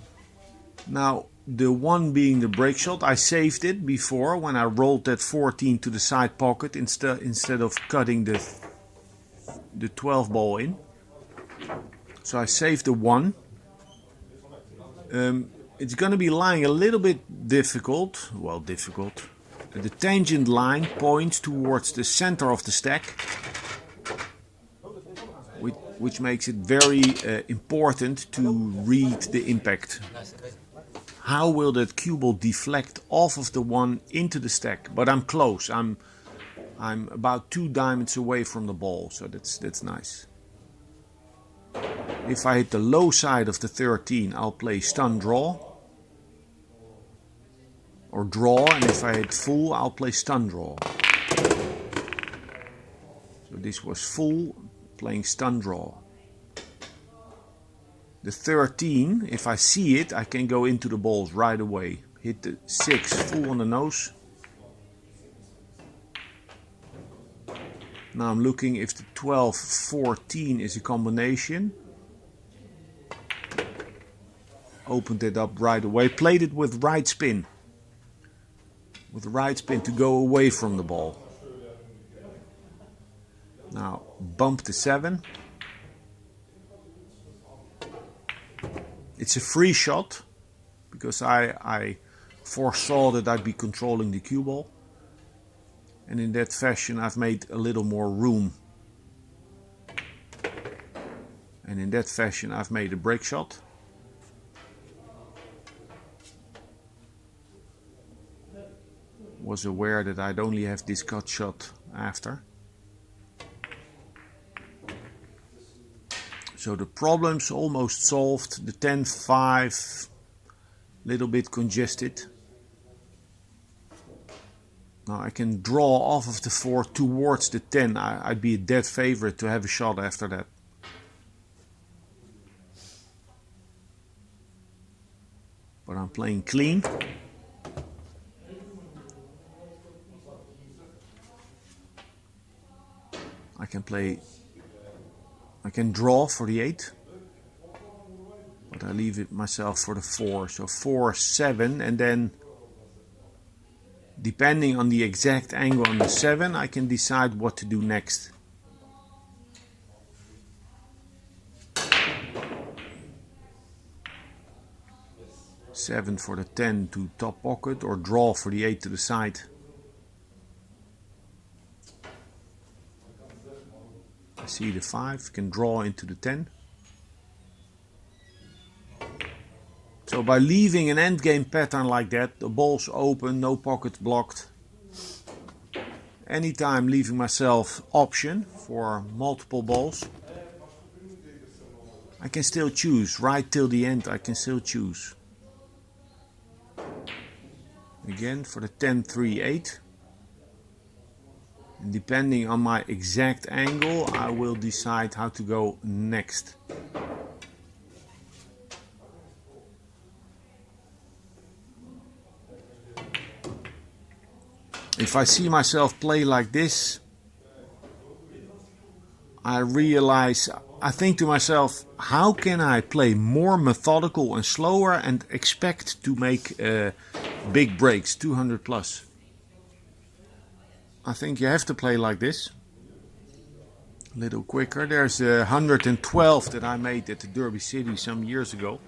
Now the 1 being the break shot, I saved it before when I rolled that 14 to the side pocket instead of cutting the 12 ball in. So I saved the 1. It's going to be lying a little bit difficult. Well, difficult. The tangent line points towards the center of the stack, which makes it very important to read the impact. How will that cue ball deflect off of the 1 into the stack? But I'm close. I'm about 2 diamonds away from the ball, so that's nice. If I hit the low side of the 13, I'll play stun draw. Or draw, and if I hit full, I'll play stun draw. So this was full, playing stun draw. The 13, if I see it, I can go into the balls right away. Hit the 6 full on the nose. Now I'm looking if the 12-14 is a combination. Opened it up right away. Played it with right spin. With right spin to go away from the ball. Now bump the 7. It's a free shot because I foresaw that I'd be controlling the cue ball. And in that fashion I've made a little more room. And in that fashion I've made a break shot. Was aware that I'd only have this cut shot after. So the problem's almost solved. The 10-5, little bit congested. Now I can draw off of the 4 towards the 10. I'd be a dead favorite to have a shot after that. But I'm playing clean. I can draw for the 8, but I leave it myself for the 4. So 4, 7, and then depending on the exact angle on the 7, I can decide what to do next. Seven for the 10 to top pocket, or draw for the 8 to the side. I see the 5, can draw into the 10. So by leaving an endgame pattern like that, the ball's open, no pockets blocked. Anytime leaving myself option for multiple balls, I can still choose. Right till the end I can still choose. Again for the 10, 3, 8. And depending on my exact angle, I will decide how to go next. If I see myself play like this, I think to myself, how can I play more methodical and slower and expect to make big breaks, 200 plus? I think you have to play like this. A little quicker. There's a 112 that I made at the Derby City some years ago.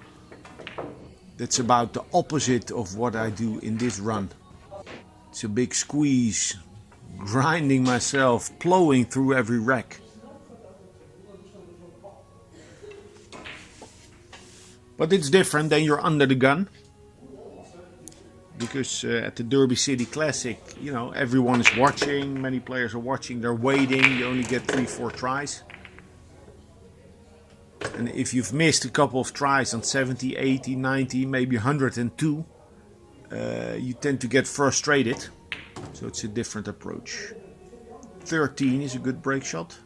That's about the opposite of what I do in this run. It's a big squeeze, grinding myself, plowing through every rack. But it's different than you're under the gun. Because at the Derby City Classic, you know, everyone is watching, many players are watching, they're waiting, you only get 3-4 tries. And if you've missed a couple of tries on 70, 80, 90, maybe 102, you tend to get frustrated. So it's a different approach. 13 is a good break shot.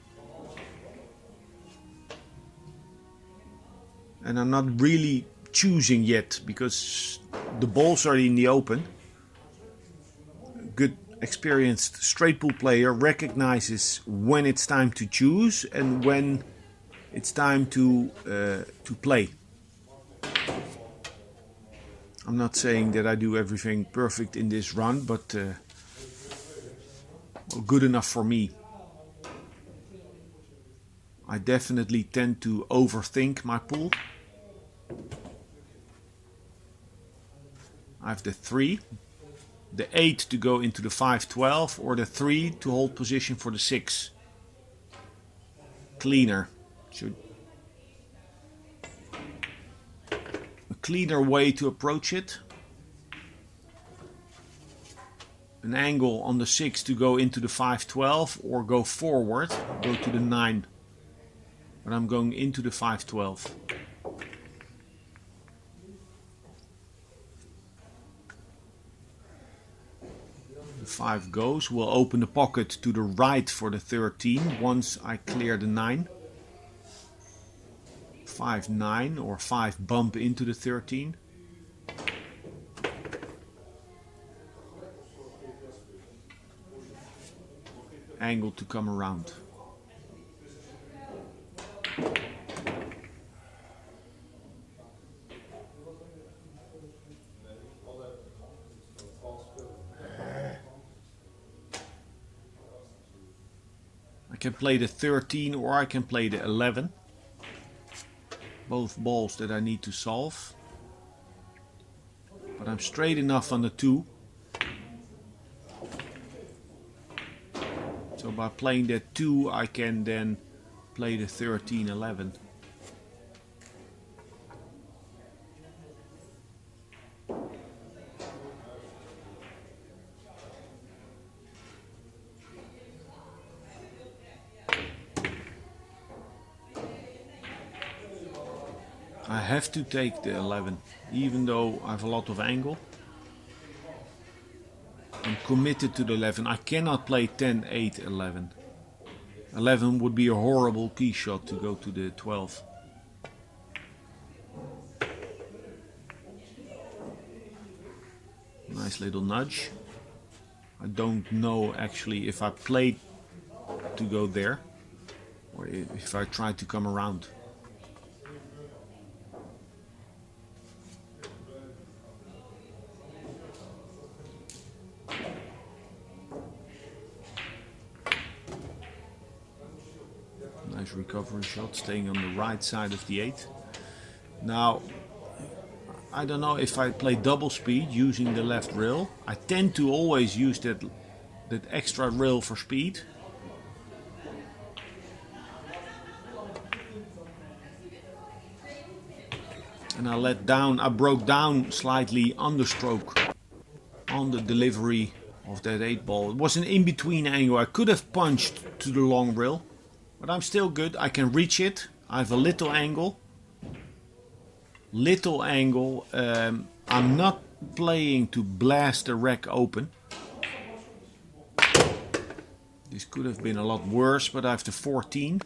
And I'm not really choosing yet because the balls are in the open. A good experienced straight pool player recognizes when it's time to choose and when it's time to play. I'm not saying that I do everything perfect in this run, but well, good enough for me. I definitely tend to overthink my pool. I have the 3, the 8 to go into the 5-12, or the 3 to hold position for the 6. Cleaner. A cleaner way to approach it. An angle on the 6 to go into the 5-12 or go forward, go to the 9. But I'm going into the 5-12. The 5 goes, we'll open the pocket to the right for the 13 once I clear the 9. 5-9 or 5 bump into the 13. Angle to come around. I can play the 13 or I can play the 11. Both balls that I need to solve. But I'm straight enough on the 2. So by playing that 2 I can then play the 13-11. I have to take the 11, even though I have a lot of angle. I'm committed to the 11. I cannot play 10, 8, 11. 11 would be a horrible key shot to go to the 12. Nice little nudge. I don't know actually if I played to go there or if I tried to come around. Nice recovery shot, staying on the right side of the 8. Now, I don't know if I play double speed using the left rail. I tend to always use that extra rail for speed. And I broke down slightly understroke on the delivery of that 8-ball. It was an in-between angle. I could have punched to the long rail, but I'm still good. I can reach it. I have a little angle. I'm not playing to blast the rack open. This could have been a lot worse, but I have the 14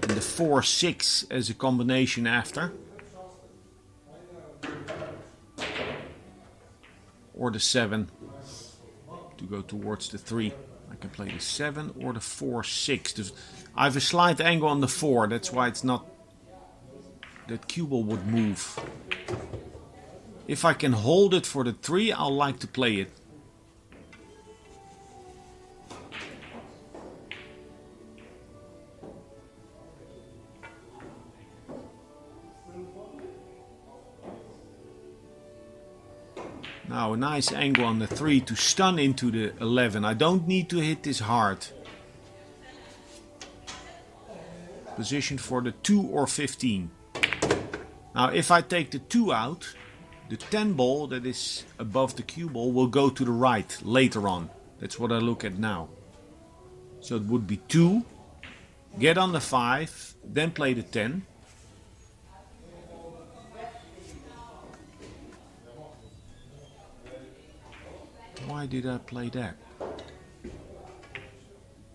and the 4-6 as a combination after. Or the 7 to go towards the 3. I can play the 7 or the 4-6. I have a slight angle on the 4, that's why it's not... That cue ball would move. If I can hold it for the 3, I'll like to play it. Now a nice angle on the 3 to stun into the 11. I don't need to hit this hard. Position for the 2 or 15. Now if I take the 2 out, the 10 ball that is above the cue ball will go to the right later on. That's what I look at now. So it would be 2, get on the 5, then play the 10. Why did I play that?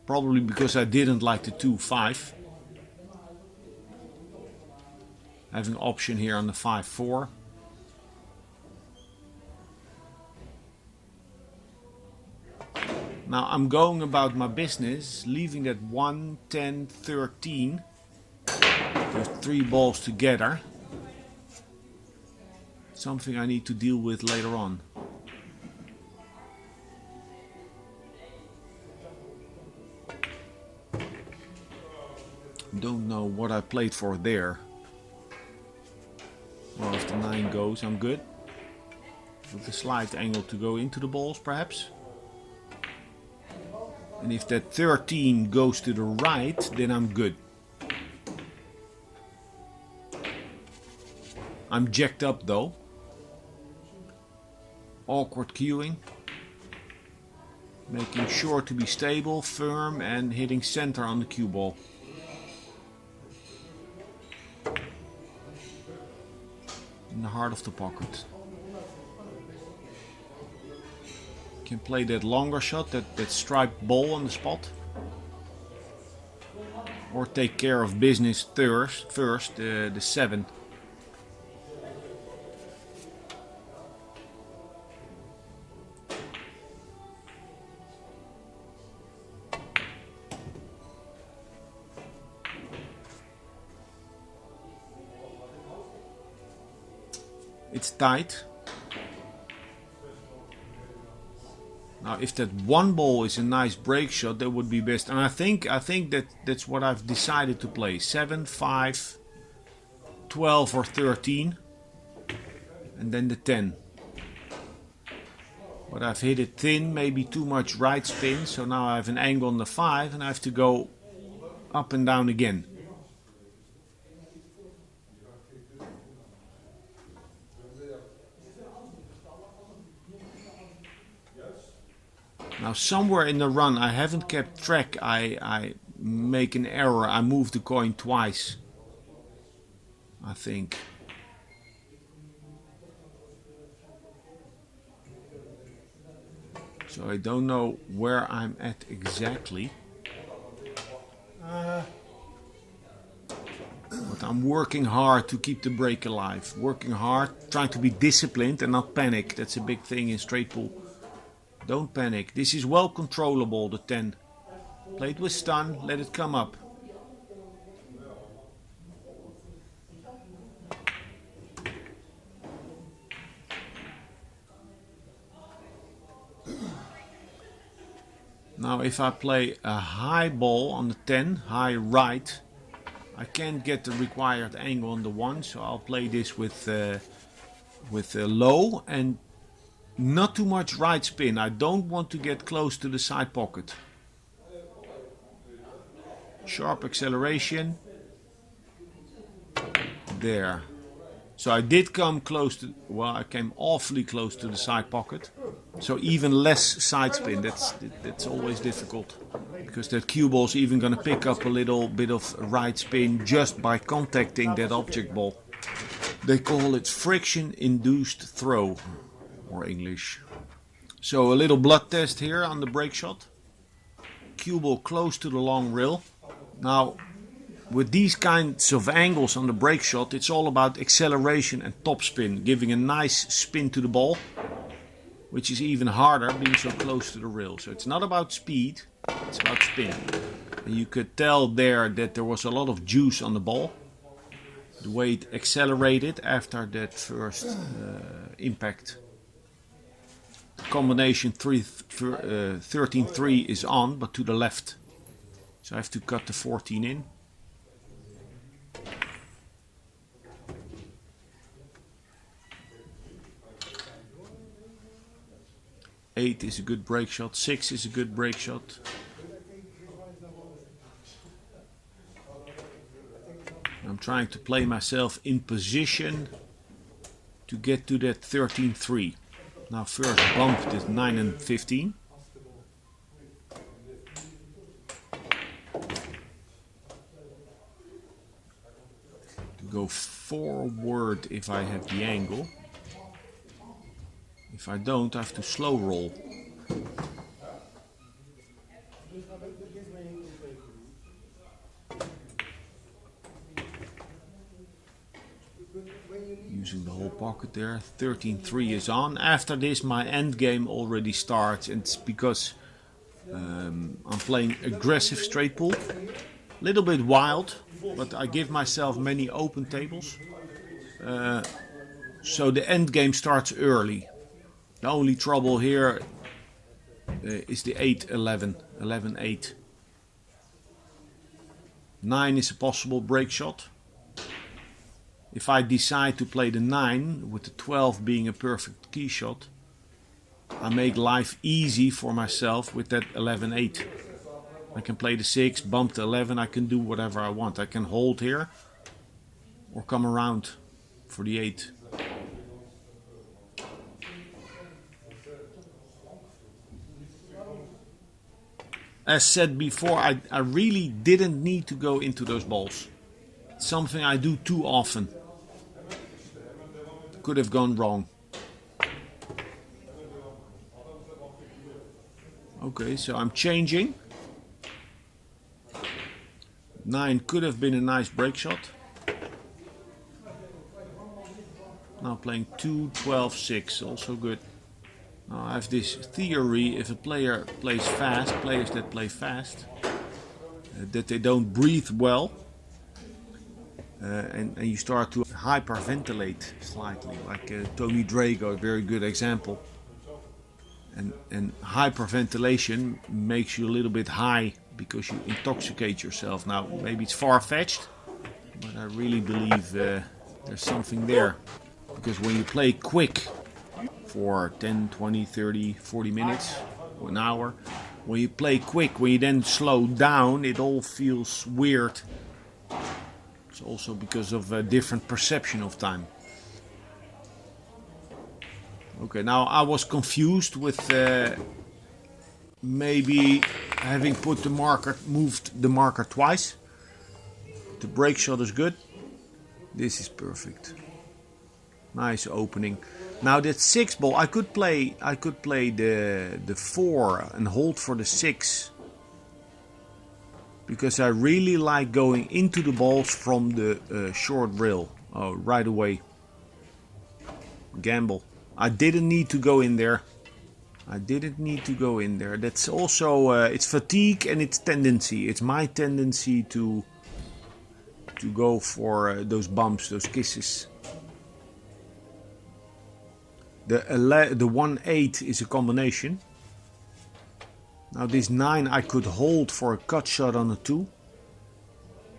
Probably because I didn't like the 2-5. I have an option here on the 5-4. Now I'm going about my business, leaving that 1, 10, 13. Those 3 balls together. Something I need to deal with later on. Don't know what I played for there. Well, if the 9 goes, I'm good. With a slight angle to go into the balls, perhaps. And if that 13 goes to the right, then I'm good. I'm jacked up though. Awkward cueing. Making sure to be stable, firm, and hitting center on the cue ball. In the heart of the pocket. Can play that longer shot, that striped ball on the spot. Or take care of business first, the 7. It's tight. Now if that 1 ball is a nice break shot, that would be best. And I think that's what I've decided to play. 7, 5, 12 or 13. And then the 10. But I've hit it thin, maybe too much right spin. So now I have an angle on the 5 and I have to go up and down again. Now somewhere in the run I haven't kept track, I make an error, I move the coin twice, I think. So I don't know where I'm at exactly. But I'm working hard to keep the break alive. Working hard, trying to be disciplined and not panic. That's a big thing in straight pool. Don't panic. This is well controllable, the 10. Play it with stun, let it come up. Now if I play a high ball on the 10, high right, I can't get the required angle on the 1, so I'll play this with low and not too much right spin. I don't want to get close to the side pocket. Sharp acceleration. There. So I did come close to, well, I came awfully close to the side pocket. So even less side spin, that's always difficult. Because that cue ball is even going to pick up a little bit of right spin just by contacting that object ball. They call it friction-induced throw, or English. So a little blood test here on the break shot. Cue ball close to the long rail. Now, with these kinds of angles on the break shot, it's all about acceleration and topspin, giving a nice spin to the ball, which is even harder being so close to the rail. So it's not about speed, it's about spin. And you could tell there that there was a lot of juice on the ball. The way it accelerated after that first impact. The combination 13-3 is on, but to the left. So I have to cut the 14 in. Eight is a good break shot. 6 is a good break shot. I'm trying to play myself in position to get to that 13-3. Now first bump is 9 and 15. To go forward if I have the angle. If I don't, I have to slow roll. Using the whole pocket there. 13-3 is on. After this my end game already starts, and it's because I'm playing aggressive straight pull. Little bit wild, but I give myself many open tables. So the end game starts early. The only trouble here is the 8-11, 11-8. 9 is a possible break shot. If I decide to play the 9, with the 12 being a perfect key shot, I make life easy for myself with that 11-8. I can play the 6, bump the 11, I can do whatever I want. I can hold here or come around for the 8. As said before, I really didn't need to go into those balls. It's something I do too often. Could have gone wrong. Okay, so I'm changing. 9 could have been a nice break shot. Now playing 2, 12, 6, also good. Now I have this theory, if a player plays fast, players that play fast, that they don't breathe well. And you start to hyperventilate slightly, like Tony Drago, a very good example. And hyperventilation makes you a little bit high because you intoxicate yourself. Now, maybe it's far-fetched, but I really believe there's something there. Because when you play quick for 10, 20, 30, 40 minutes, or an hour, when you play quick, when you then slow down, it all feels weird. It's also because of a different perception of time. Okay, now I was confused with maybe having put the marker, moved the marker twice. The break shot is good. This is perfect. Nice opening. Now that 6 ball, I could play the 4 and hold for the 6. Because I really like going into the balls from the short rail. Oh, right away. Gamble. I didn't need to go in there. I didn't need to go in there. That's also, it's fatigue and it's tendency. It's my tendency to go for those bumps, those kisses. The 1-8 is a combination. Now this 9 I could hold for a cut shot on a 2.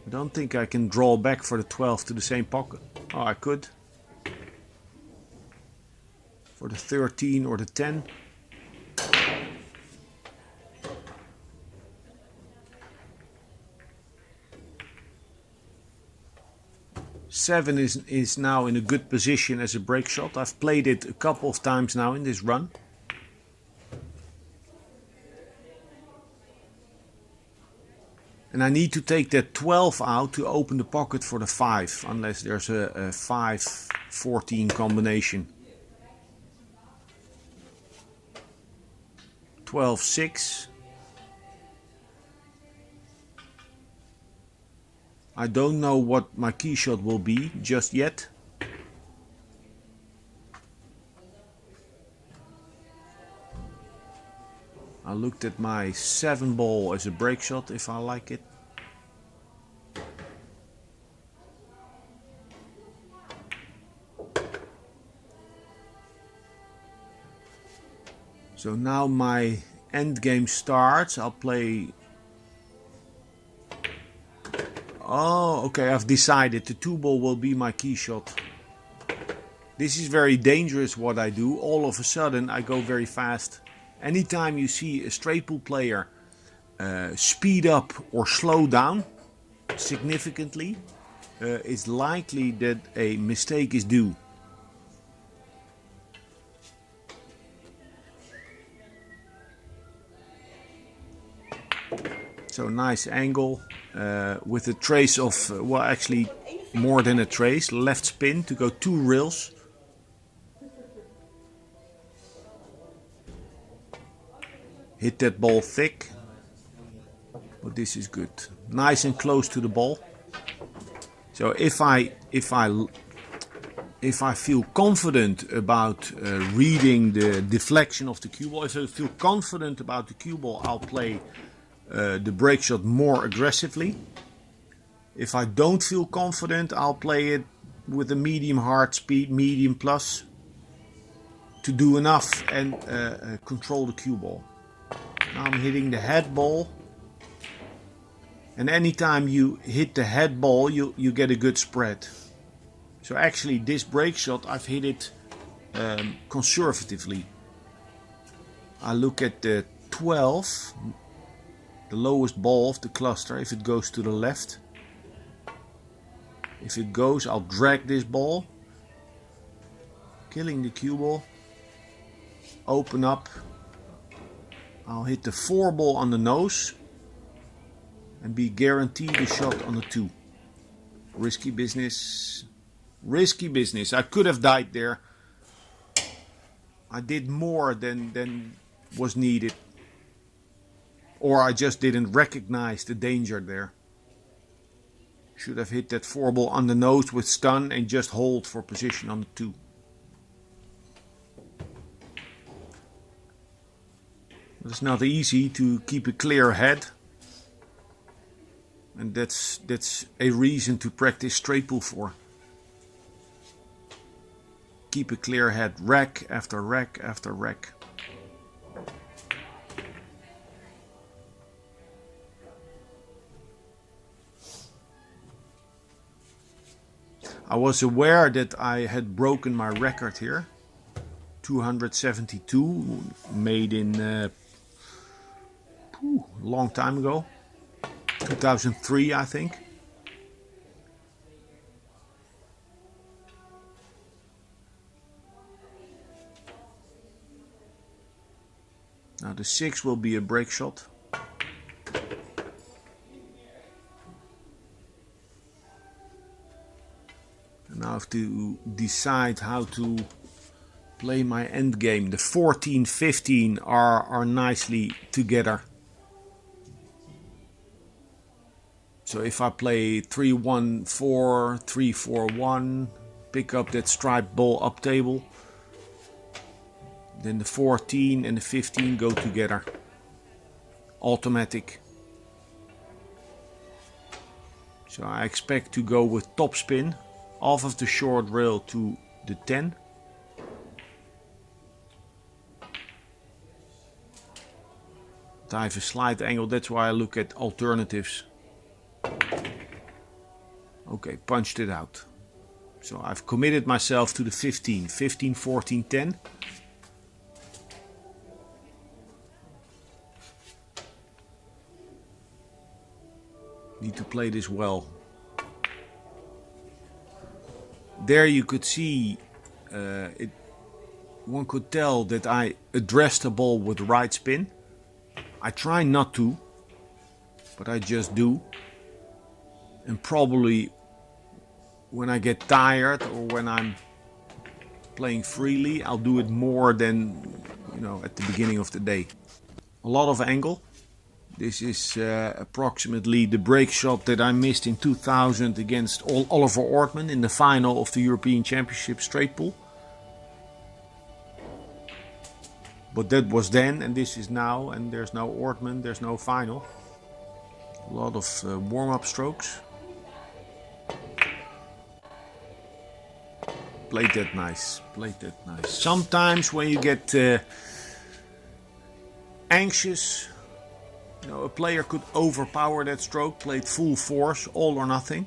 I don't think I can draw back for the 12 to the same pocket. Oh, I could. For the 13 or the 10. 7 is now in a good position as a break shot. I've played it a couple of times now in this run. And I need to take that 12 out to open the pocket for the 5, unless there's a 5-14 combination. 12-6. I don't know what my key shot will be just yet. I looked at my 7 ball as a break shot if I like it. So now my end game starts. I'll play. Oh, okay, I've decided the 2 ball will be my key shot. This is very dangerous what I do. All of a sudden I go very fast. Anytime you see a straight pool player speed up or slow down significantly, it's likely that a mistake is due. So nice angle with a trace of, well, actually more than a trace, left spin to go 2 rails. Hit that ball thick, but this is good. Nice and close to the ball. So if I feel confident about reading the deflection of the cue ball, if I feel confident about the cue ball, I'll play the break shot more aggressively. If I don't feel confident, I'll play it with a medium hard speed, medium plus, to do enough and control the cue ball. Now I'm hitting the head ball, and anytime you hit the head ball you get a good spread. So actually this break shot I've hit it conservatively. I look at the 12, the lowest ball of the cluster, if it goes to the left. If it goes, I'll drag this ball, killing the cue ball, open up. I'll hit the 4 ball on the nose and be guaranteed a shot on the 2. Risky business. Risky business. I could have died there. I did more than was needed. Or I just didn't recognize the danger there. Should have hit that 4 ball on the nose with stun and just hold for position on the 2. It's not easy to keep a clear head, and that's a reason to practice straight pool for. Keep a clear head, rack after rack after rack. I was aware that I had broken my record here, 272, made in a long time ago, 2003 I think. Now the 6 will be a break shot. And now I have to decide how to play my end game. The 14, 15 are nicely together. So if I play 3-1-4, 3-4-1, pick up that striped ball up table, then the 14 and the 15 go together. Automatic. So I expect to go with top spin off of the short rail to the 10. I have a slight angle, that's why I look at alternatives. Okay, punched it out. So I've committed myself to the 15, 15, 14, 10. Need to play this well. there you could see one could tell that I addressed the ball with the right spin. I try not to, but I just do. And probably when I get tired or when I'm playing freely, I'll do it more than, you know, at the beginning of the day. A lot of angle. This is approximately the break shot that I missed in 2000 against Oliver Ortman in the final of the European Championship straight pool. But that was then and this is now, and there's no Ortman, there's no final. A lot of warm-up strokes. Played that nice, played that nice. Sometimes when you get anxious, you know, a player could overpower that stroke, played full force, all or nothing.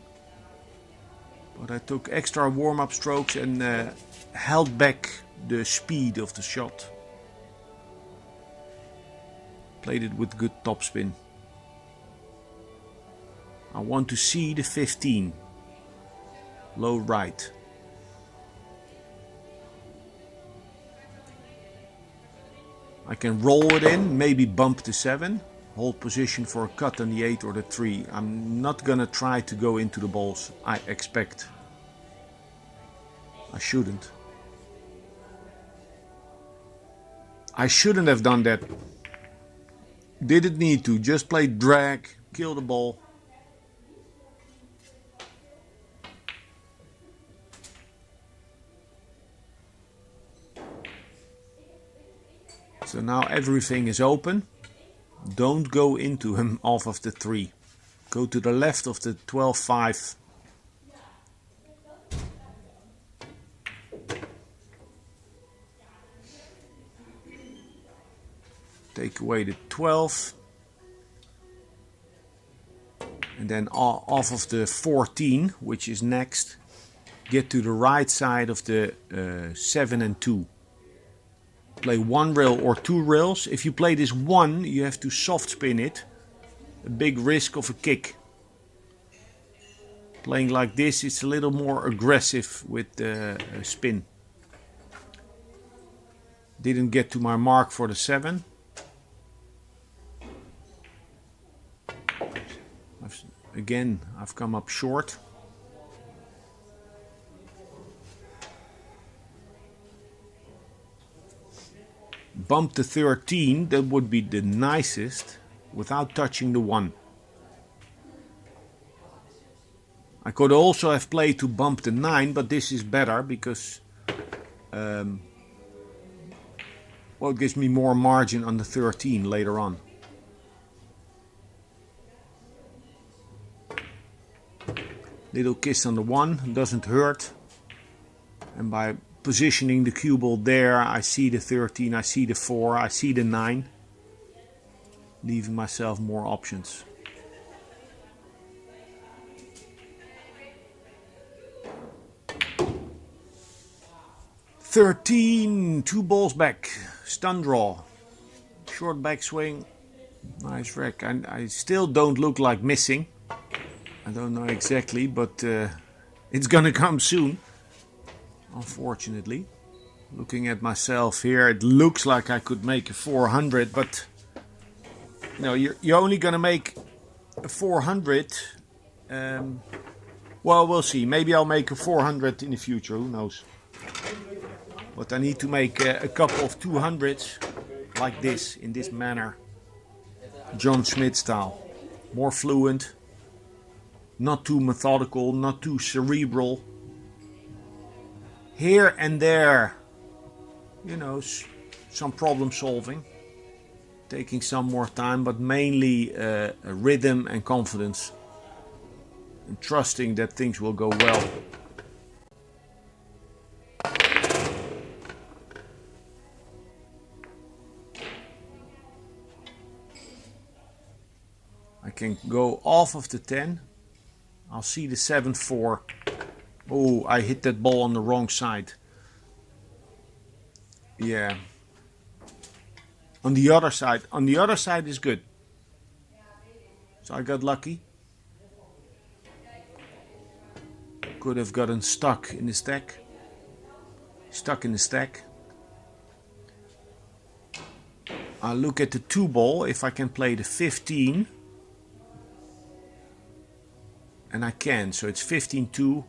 But I took extra warm-up strokes and held back the speed of the shot. Played it with good topspin. I want to see the 15. Low right. I can roll it in, maybe bump the 7. Hold position for a cut on the 8 or the 3. I'm not gonna try to go into the balls, I expect. I shouldn't. I shouldn't have done that. Didn't need to, just play drag, kill the ball. So now everything is open. Don't go into him off of the 3. Go to the left of the 12-5. Take away the 12. And then off of the 14, which is next, get to the right side of the 7 and 2. Play 1 rail or 2 rails. If you play this 1, you have to soft spin it. A big risk of a kick. Playing like this, it's a little more aggressive with the spin. Didn't get to my mark for the 7. I've come up short. Bump the 13, that would be the nicest, without touching the 1. I could also have played to bump the 9, but this is better because well, it gives me more margin on the 13 later on. Little kiss on the 1, doesn't hurt. And by positioning the cue ball there, I see the 13, I see the 4, I see the 9. Leaving myself more options. "13, 2 balls back, stun draw, short backswing, nice rack." I still don't look like missing. I don't know exactly, but it's gonna come soon. Unfortunately, looking at myself here, it looks like I could make a 400, but you know, you're only gonna make a 400. Well, we'll see. Maybe I'll make a 400 in the future. Who knows? But I need to make a couple of 200s like this, in this manner. John Schmidt style. More fluent. Not too methodical, not too cerebral. Here and there, you know, some problem solving. Taking some more time, but mainly rhythm and confidence. And trusting that things will go well. I can go off of the 10. I'll see the 7-4. Oh, I hit that ball on the wrong side. Yeah. On the other side is good. So I got lucky. Could have gotten stuck in the stack. I look at the 2 ball, if I can play the 15. And I can, so it's 15-2.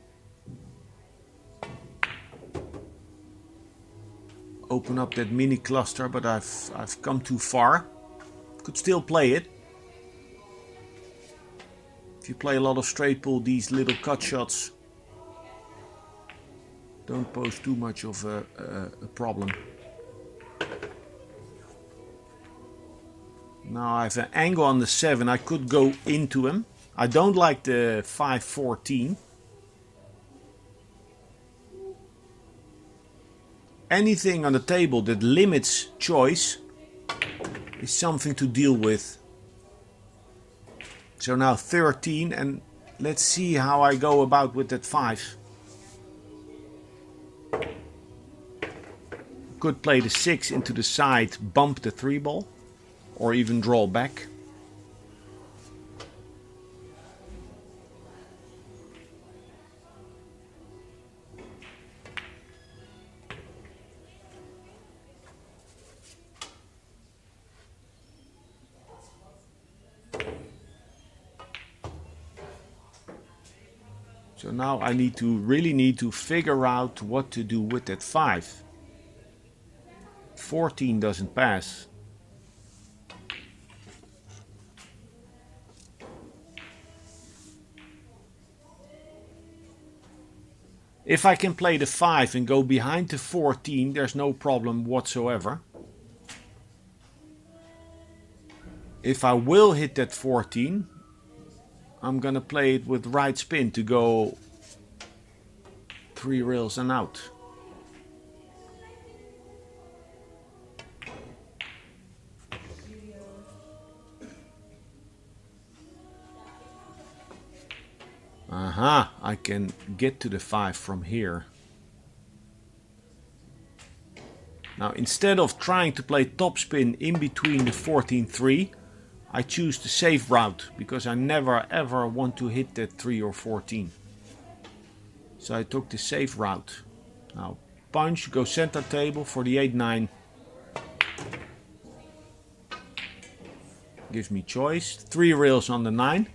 Open up that mini cluster, but I've come too far. Could still play it. If you play a lot of straight pull, these little cut shots don't pose too much of a problem. Now I have an angle on the 7. I could go into him. I don't like the 5-14. Anything on the table that limits choice is something to deal with. So now 13, and let's see how I go about with that 5. Could play the 6 into the side, bump the 3 ball, or even draw back. So now I really need to figure out what to do with that 5. 14 doesn't pass. If I can play the 5 and go behind the 14, there's no problem whatsoever. If I will hit that 14, I'm gonna play it with right spin to go 3 rails and out. Aha, I can get to the 5 from here. Now instead of trying to play topspin in between the 14-3, I choose the safe route because I never ever want to hit that 3 or 14. So I took the safe route. Now punch, go center table for the 8-9. Gives me choice. 3 rails on the 9.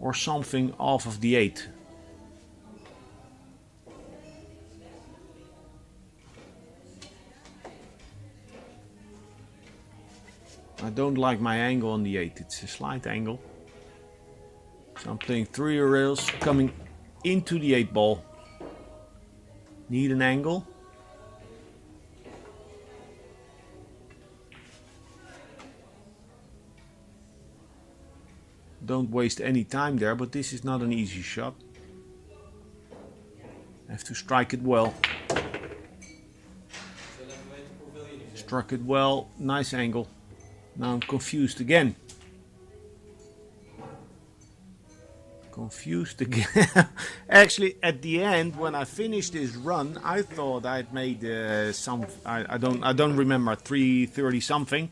Or something off of the 8. I don't like my angle on the 8. It's a slight angle. So I'm playing 3 rails coming into the 8 ball. Need an angle. Don't waste any time there, but this is not an easy shot. I have to strike it well. Struck it well, nice angle. Now I'm confused again. Confused again. Actually, at the end, when I finished this run, I thought I'd made some. I don't remember, 330 something.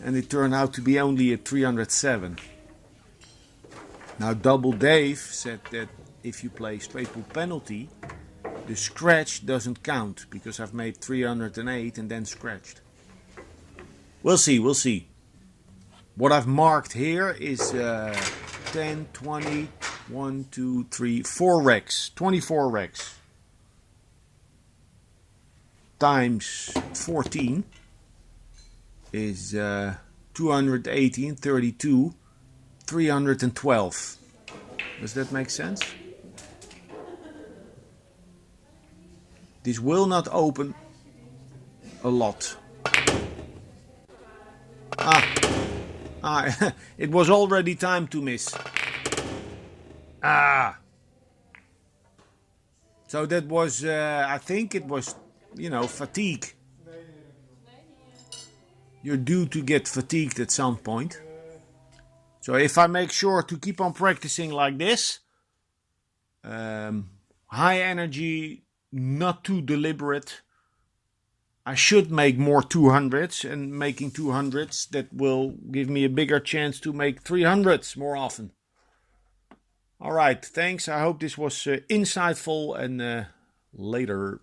And it turned out to be only a 307. Now Double Dave said that if you play straight pull penalty, the scratch doesn't count because I've made 308 and then scratched. We'll see, we'll see. What I've marked here is 10, 20, 1, 2, 3, 4 racks, 24 racks times 14 is 218, 32, 312. Does that make sense? This will not open a lot. It was already time to miss. So that was, I think it was, you know, fatigue. You're due to get fatigued at some point. So if I make sure to keep on practicing like this, high energy, not too deliberate, I should make more 200s, and making 200s that will give me a bigger chance to make 300s more often. All right, thanks. I hope this was insightful, and later.